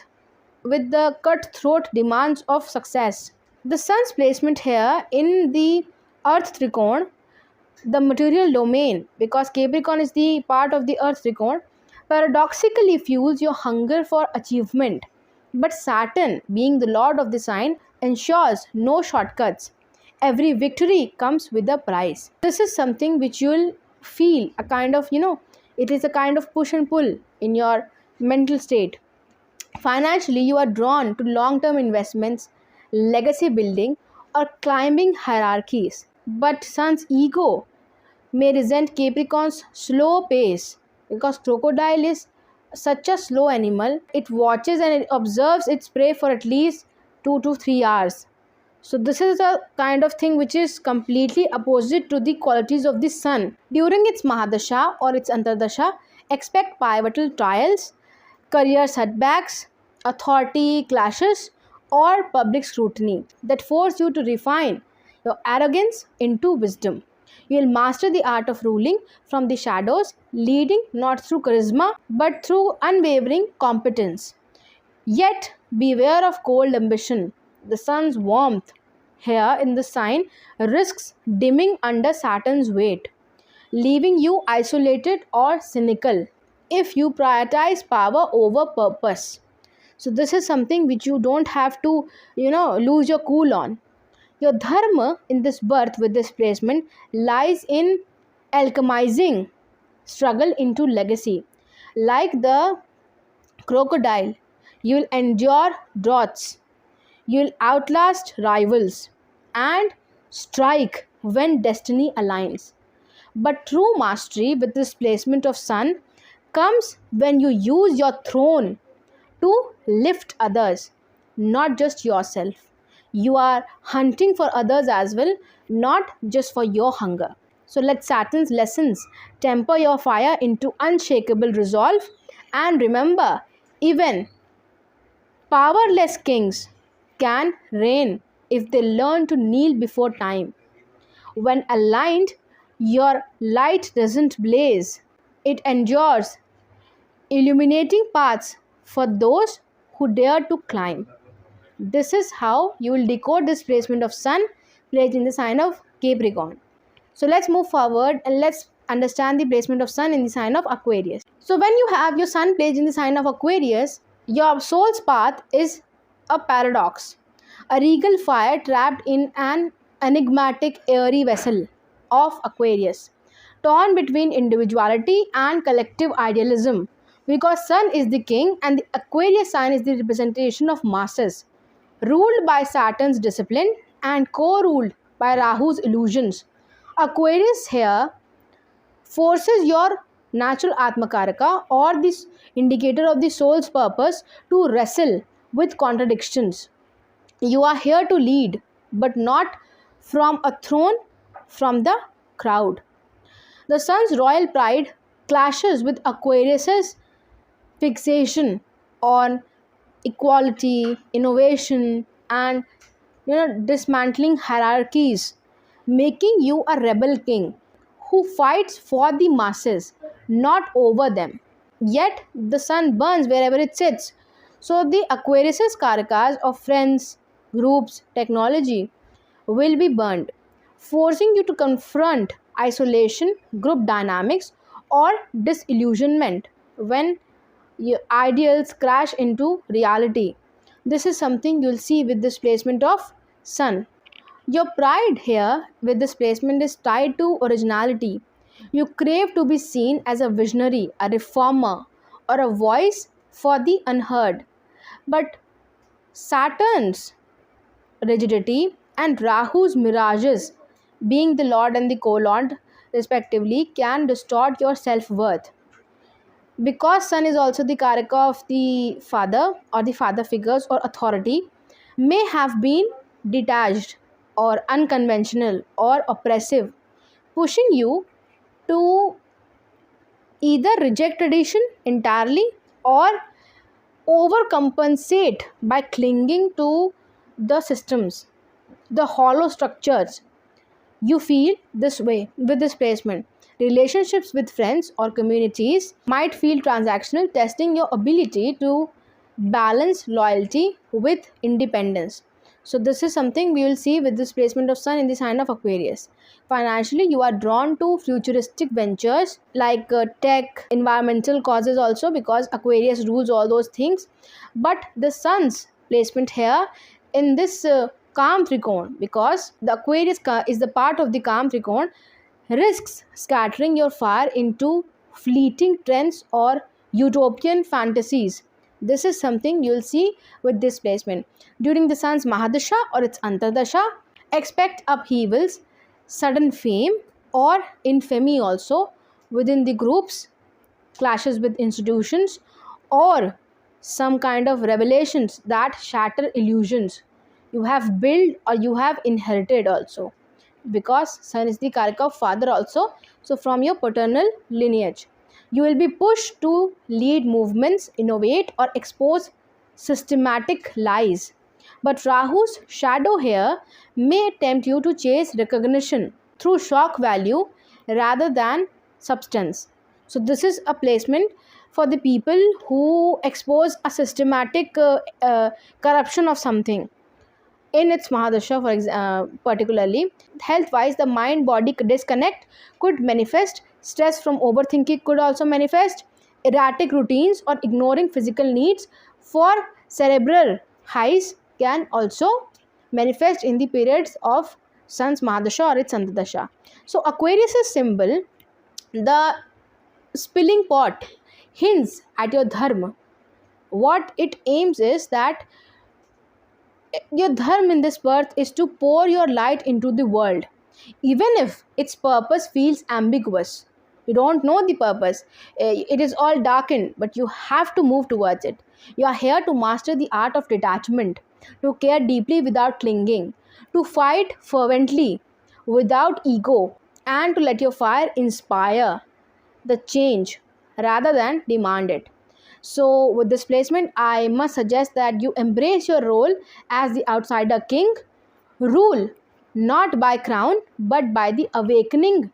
the cutthroat demands of success. The sun's placement here in the earth trichon, the material domain, because Capricorn is the part of the earth trichon, paradoxically fuels your hunger for achievement. But Saturn, being the lord of the sign, ensures no shortcuts. Every victory comes with a price. This is something which you'll feel a kind of, it is a kind of push and pull in your mental state. Financially, you are drawn to long term investments, legacy building, or climbing hierarchies. But Sun's ego may resent Capricorn's slow pace, because crocodile is such a slow animal. It watches and it observes its prey for at least 2 to 3 hours. So this is a kind of thing which is completely opposite to the qualities of the sun. During its Mahadasha or its Antardasha, expect pivotal trials, career setbacks, authority clashes, or public scrutiny that force you to refine your arrogance into wisdom. You will master the art of ruling from the shadows, leading not through charisma but through unwavering competence. Yet beware of cold ambition. The sun's warmth here in the sign risks dimming under Saturn's weight, leaving you isolated or cynical if you prioritize power over purpose. So this is something which you don't have to, lose your cool on. Your dharma in this birth with this placement lies in alchemizing struggle into legacy. Like the crocodile, you will endure droughts, you will outlast rivals, and strike when destiny aligns. But true mastery with this placement of sun comes when you use your throne to lift others, not just yourself. You are hunting for others as well, not just for your hunger. So let Saturn's lessons temper your fire into unshakable resolve. And remember, even powerless kings can reign if they learn to kneel before time. When aligned, your light doesn't blaze, it endures, illuminating paths for those who dare to climb. This is how you will decode this placement of sun placed in the sign of Capricorn. So let's move forward and let's understand the placement of sun in the sign of Aquarius. So when you have your sun placed in the sign of Aquarius, your soul's path is a paradox, a regal fire trapped in an enigmatic airy vessel of Aquarius, torn between individuality and collective idealism, because sun is the king and the Aquarius sign is the representation of masses, ruled by Saturn's discipline and co-ruled by Rahu's illusions. Aquarius here forces your natural Atmakaraka, or this indicator of the soul's purpose, to wrestle with contradictions. You are here to lead, but not from a throne, from the crowd. The sun's royal pride clashes with Aquarius's fixation on equality, innovation, and dismantling hierarchies, making you a rebel king who fights for the masses, not over them. Yet the sun burns wherever it sits. So the Aquarius's karakas of friends, groups, technology will be burned, forcing you to confront isolation, group dynamics, or disillusionment when your ideals crash into reality. This is something you'll see with this placement of sun. Your pride here with this placement is tied to originality. You crave to be seen as a visionary, a reformer, or a voice for the unheard. But Saturn's rigidity and Rahu's mirages, being the Lord and the co-Lord respectively, can distort your self-worth. Because sun is also the karaka of the father or the father figures or authority, may have been detached or unconventional or oppressive, pushing you to either reject tradition entirely or overcompensate by clinging to the systems, the hollow structures. You feel this way with this placement. Relationships with friends or communities might feel transactional, testing your ability to balance loyalty with independence. So this is something we will see with this placement of sun in the sign of Aquarius. Financially, you are drawn to futuristic ventures like tech, environmental causes also, because Aquarius rules all those things. But the sun's placement here in this calm trichon, because the Aquarius is the part of the calm trichon, risks scattering your fire into fleeting trends or utopian fantasies. This is something you'll see with this placement. During the sun's Mahadasha or its Antardasha, expect upheavals, sudden fame or infamy also within the groups, clashes with institutions, or some kind of revelations that shatter illusions you have built or you have inherited also, because sun is the karaka of father also. So from your paternal lineage, you will be pushed to lead movements, innovate, or expose systematic lies. But Rahu's shadow here may tempt you to chase recognition through shock value rather than substance. So this is a placement for the people who expose a systematic corruption of something in its Mahadasha. Particularly health wise, the mind body disconnect could manifest, stress from overthinking could also manifest, erratic routines or ignoring physical needs for cerebral highs can also manifest in the periods of sun's Mahadasha or its Antardasha. So Aquarius' symbol, the spilling pot, hints at your dharma. What it aims is that your dharma in this birth is to pour your light into the world, even if its purpose feels ambiguous. You don't know the purpose, it is all darkened, but you have to move towards it. You are here to master the art of detachment, to care deeply without clinging, to fight fervently without ego, and to let your fire inspire the change rather than demand it. So, with this placement, I must suggest that you embrace your role as the outsider king, rule not by crown but by awakening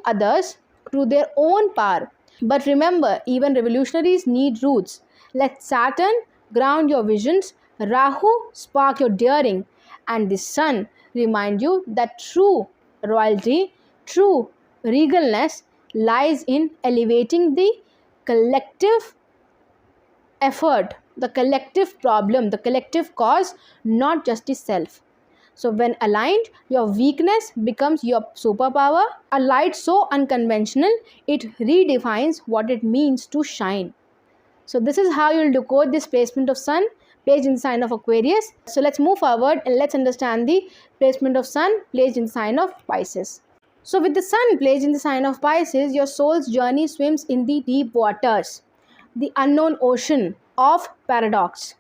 others to their own power. But remember, even revolutionaries need roots. Let Saturn ground your visions, Rahu spark your daring, and the sun remind you that true royalty, true regalness lies in elevating the collective effort, the collective problem, the collective cause, not just the self. So, when aligned, your weakness becomes your superpower. A light so unconventional, it redefines what it means to shine. So, this is how you'll decode this placement of sun placed in the sign of Aquarius. So, let's move forward and let's understand the placement of sun placed in the sign of Pisces. So, with the sun placed in the sign of Pisces, your soul's journey swims in the deep waters, the unknown ocean of paradox,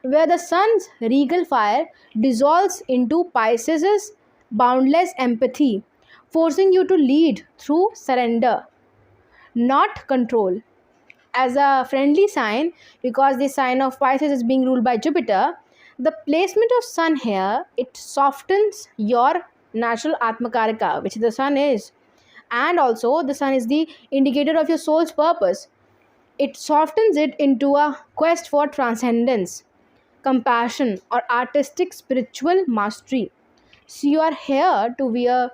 where the sun's regal fire dissolves into Pisces' boundless empathy, forcing you to lead through surrender, not control. As a friendly sign, because the sign of Pisces is being ruled by Jupiter, the placement of sun here, it softens your natural Atmakarika, which the sun is. And also the sun is the indicator of your soul's purpose. It softens it into a quest for transcendence, compassion, or artistic spiritual mastery. So you are here to wear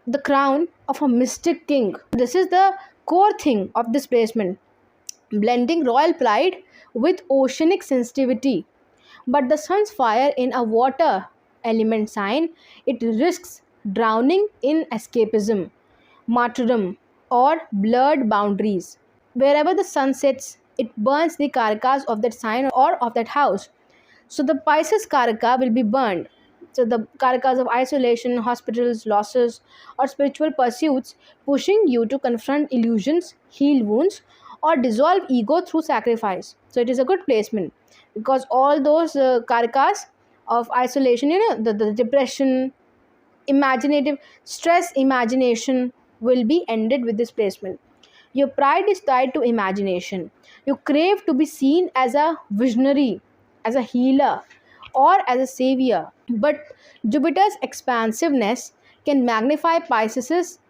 the crown of a mystic king. This is the core thing of this placement, blending royal pride with oceanic sensitivity. But the sun's fire in a water element sign, it risks drowning in escapism, martyrdom, or blurred boundaries. Wherever the sun sets, it burns the karakas of that sign or of that house. So the Pisces karaka will be burned. So the karakas of isolation, hospitals, losses, or spiritual pursuits, pushing you to confront illusions, heal wounds, or dissolve ego through sacrifice. So it is a good placement, because all those karakas of isolation, the depression, imaginative stress, imagination will be ended with this placement. Your pride is tied to imagination. You crave to be seen as a visionary, as a healer, or as a savior. But Jupiter's expansiveness can magnify Pisces'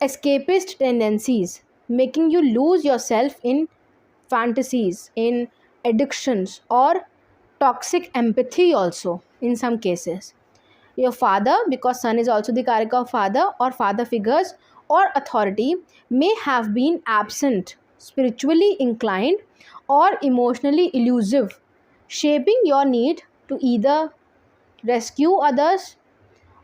escapist tendencies, making you lose yourself in fantasies, in addictions, or toxic empathy also in some cases. Your father, because sun is also the karaka of father or father figures or authority, may have been absent, spiritually inclined, or emotionally elusive, shaping your need to either rescue others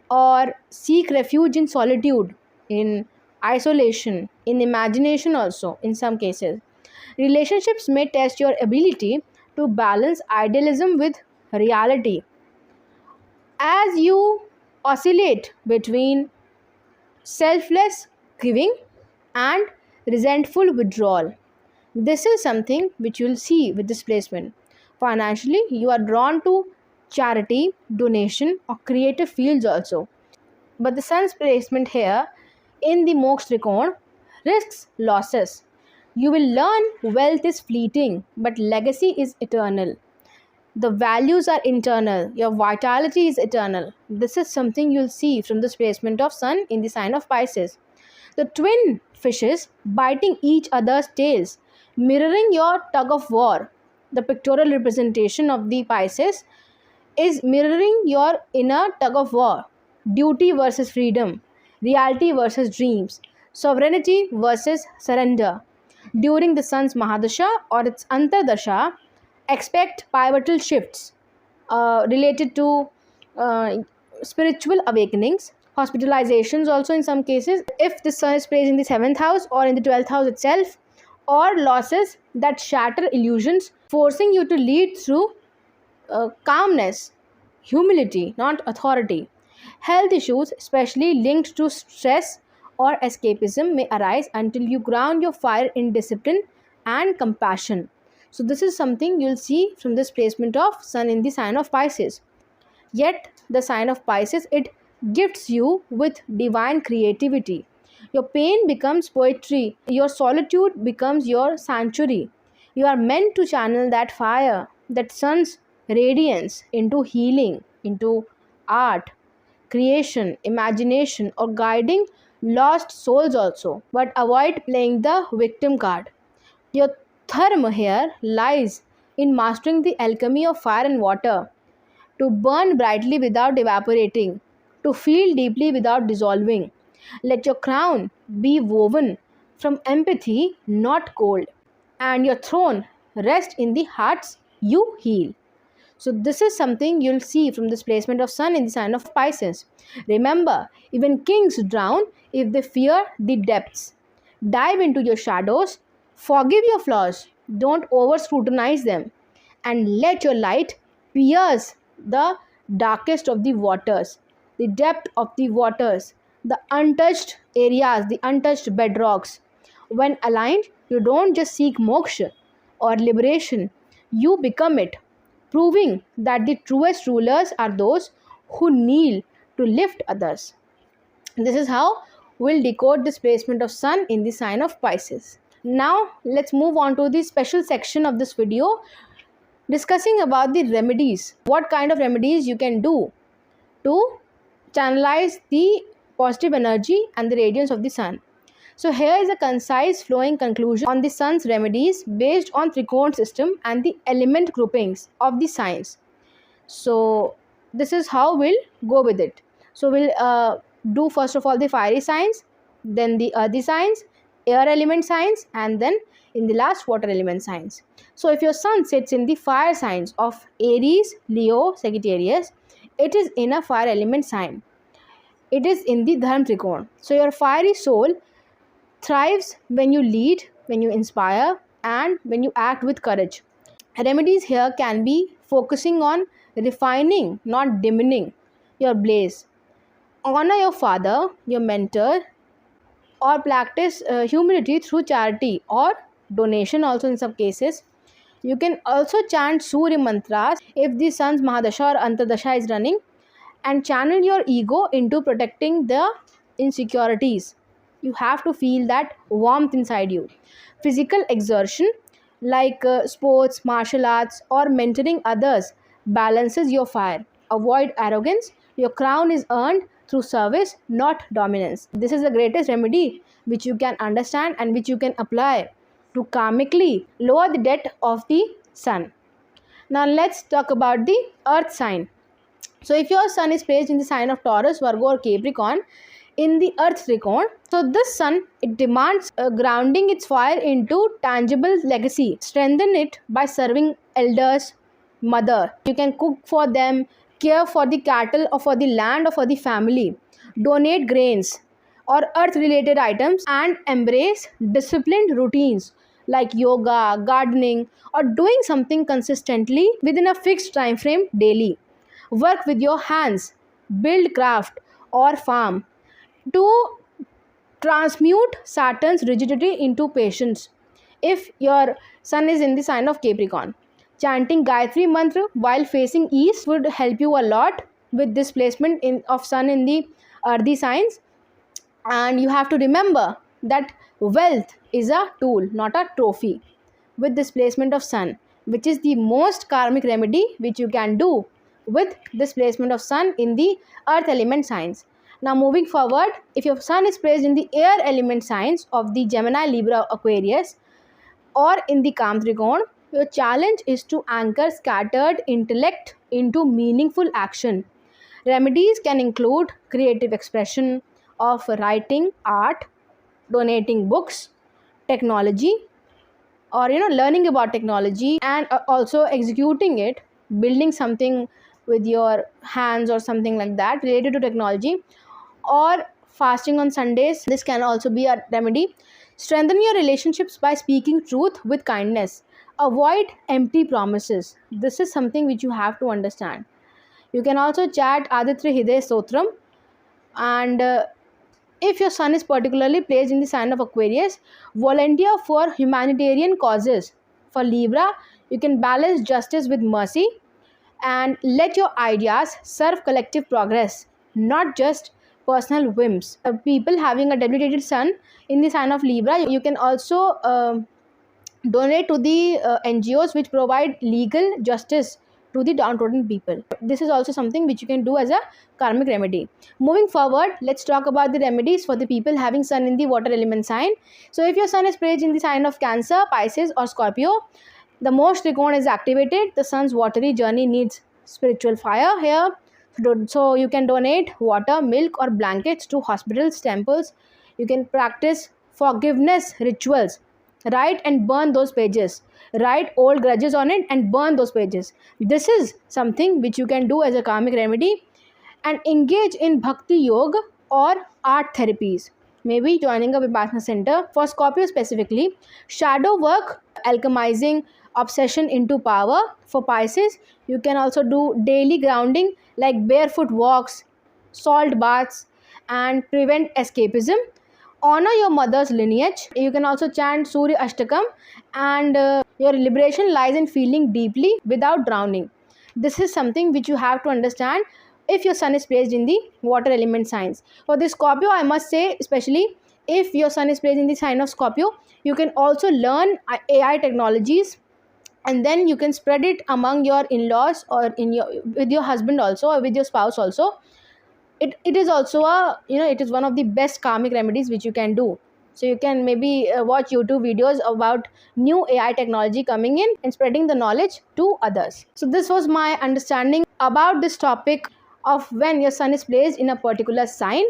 or seek refuge in solitude, in isolation, in imagination, also in some cases. Relationships may test your ability to balance idealism with reality as you oscillate between selfless giving and resentful withdrawal. This is something which you'll see with this placement. Financially, you are drawn to charity, donation, or creative fields also. But the sun's placement here in the Moksha Trikona risks losses. You will learn wealth is fleeting, but legacy is eternal. The values are internal, your vitality is eternal. This is something you'll see from this placement of sun in the sign of Pisces. The twin fishes biting each other's tails, mirroring your tug of war. The pictorial representation of the Pisces is mirroring your inner tug of war. Duty versus freedom, reality versus dreams, sovereignty versus surrender. During the sun's Mahadasha or its Antardasha, expect pivotal shifts related to spiritual awakenings, hospitalizations also in some cases, if the sun is placed in the 7th house or in the 12th house itself, or losses that shatter illusions, forcing you to lead through calmness, humility, not authority. Health issues, especially linked to stress or escapism, may arise until you ground your fire in discipline and compassion. So, this is something you'll see from this placement of sun in the sign of Pisces. Yet, the sign of Pisces, it gifts you with divine creativity. Your pain becomes poetry, your solitude becomes your sanctuary. You are meant to channel that fire, that sun's radiance, into healing, into art, creation, imagination, or guiding lost souls also. But avoid playing the victim card. Your dharma here lies in mastering the alchemy of fire and water, to burn brightly without evaporating, to feel deeply without dissolving. Let your crown be woven from empathy, not gold, and your throne rest in the hearts you heal. So, this is something you'll see from this placement of sun in the sign of Pisces. Remember, even kings drown if they fear the depths. Dive into your shadows, forgive your flaws, don't over scrutinize them, and let your light pierce the darkest of the waters, the depth of the waters, the untouched areas, the untouched bedrocks. When aligned, you don't just seek moksha or liberation, you become it, proving that the truest rulers are those who kneel to lift others. This is how we'll decode this placement of sun in the sign of Pisces. Now, let's move on to the special section of this video discussing about the remedies. What kind of remedies you can do to channelize the positive energy and the radiance of the sun. So here is a concise flowing conclusion on the sun's remedies based on Trikona system and the element groupings of the signs. So this is how we'll go with it. So we'll do first of all the fiery signs, then the earthy signs, air element signs, and then in the last water element signs. So if your sun sits in the fire signs of Aries, Leo, Sagittarius, it is in a fire element sign. It is in the Dharma Trikona. So your fiery soul thrives when you lead, when you inspire, and when you act with courage. Remedies here can be focusing on refining, not dimming your blaze. Honor your father, your mentor, or practice humility through charity or donation also in some cases. You can also chant Surya mantras if the sun's Mahadasha or Antardasha is running, and channel your ego into protecting the insecurities. You have to feel that warmth inside you. Physical exertion like sports, martial arts, or mentoring others balances your fire. Avoid arrogance. Your crown is earned through service, not dominance. This is the greatest remedy which you can understand and which you can apply to karmically lower the debt of the sun. Now let's talk about the earth sign. So if your sun is placed in the sign of Taurus, Virgo or Capricorn in the earth trichon, so this sun, it demands grounding its fire into tangible legacy. Strengthen it by serving elders, mother. You can cook for them, care for the cattle or for the land or for the family. Donate grains or earth related items and embrace disciplined routines like yoga, gardening, or doing something consistently within a fixed time frame daily. Work with your hands, build craft or farm to transmute Saturn's rigidity into patience. If your sun is in the sign of Capricorn, chanting Gayatri mantra while facing east would help you a lot with this placement of sun in the earthy signs. And you have to remember that wealth is a tool, not a trophy. With this placement of sun, which is the most karmic remedy which you can do with this placement of sun in the earth element signs. Now moving forward, if your sun is placed in the air element signs of the Gemini, Libra, Aquarius, or in the Kam Trigon, your challenge is to anchor scattered intellect into meaningful action. Remedies can include creative expression of writing, art, donating books, technology, or learning about technology and also executing it, building something with your hands or something like that related to technology, or fasting on Sundays. This can also be a remedy. Strengthen your relationships by speaking truth with kindness. Avoid empty promises. This is something which you have to understand. You can also chant Aditya Hidaya Stotram. And if your sun is particularly placed in the sign of Aquarius, volunteer for humanitarian causes. For Libra, you can balance justice with mercy and let your ideas serve collective progress, not just personal whims. People having a debilitated sun in the sign of Libra, you can also donate to the NGOs which provide legal justice to the downtrodden people. This is also something which you can do as a karmic remedy. Moving forward, let's talk about the remedies for the people having sun in the water element sign. So if your sun is placed in the sign of Cancer, Pisces or Scorpio, the most trigon is activated. The sun's watery journey needs spiritual fire here. So you can donate water, milk or blankets to hospitals, temples. You can practice forgiveness rituals. Write and burn those pages. Write old grudges on it and burn those pages. This is something which you can do as a karmic remedy. And engage in bhakti yoga or art therapies. Maybe joining a Vipassana center. For Scorpio specifically, shadow work, alchemizing obsession into power. For Pisces, you can also do daily grounding like barefoot walks, salt baths, and prevent escapism. Honor your mother's lineage. You can also chant Surya Ashtakam, and your liberation lies in feeling deeply without drowning. This is something which you have to understand if your sun is placed in the water element signs. For the Scorpio, I must say, especially if your sun is placed in the sign of Scorpio, you can also learn AI technologies, and then you can spread it among your in-laws or with your husband also, or with your spouse also. It is also it is one of the best karmic remedies which you can do. So you can maybe watch YouTube videos about new AI technology coming in and spreading the knowledge to others. So this was my understanding about this topic of when your sun is placed in a particular sign.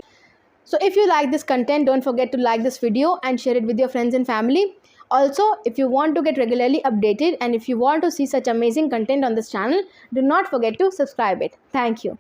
So if you like this content, don't forget to like this video and share it with your friends and family. Also, if you want to get regularly updated and if you want to see such amazing content on this channel, do not forget to subscribe it. Thank you.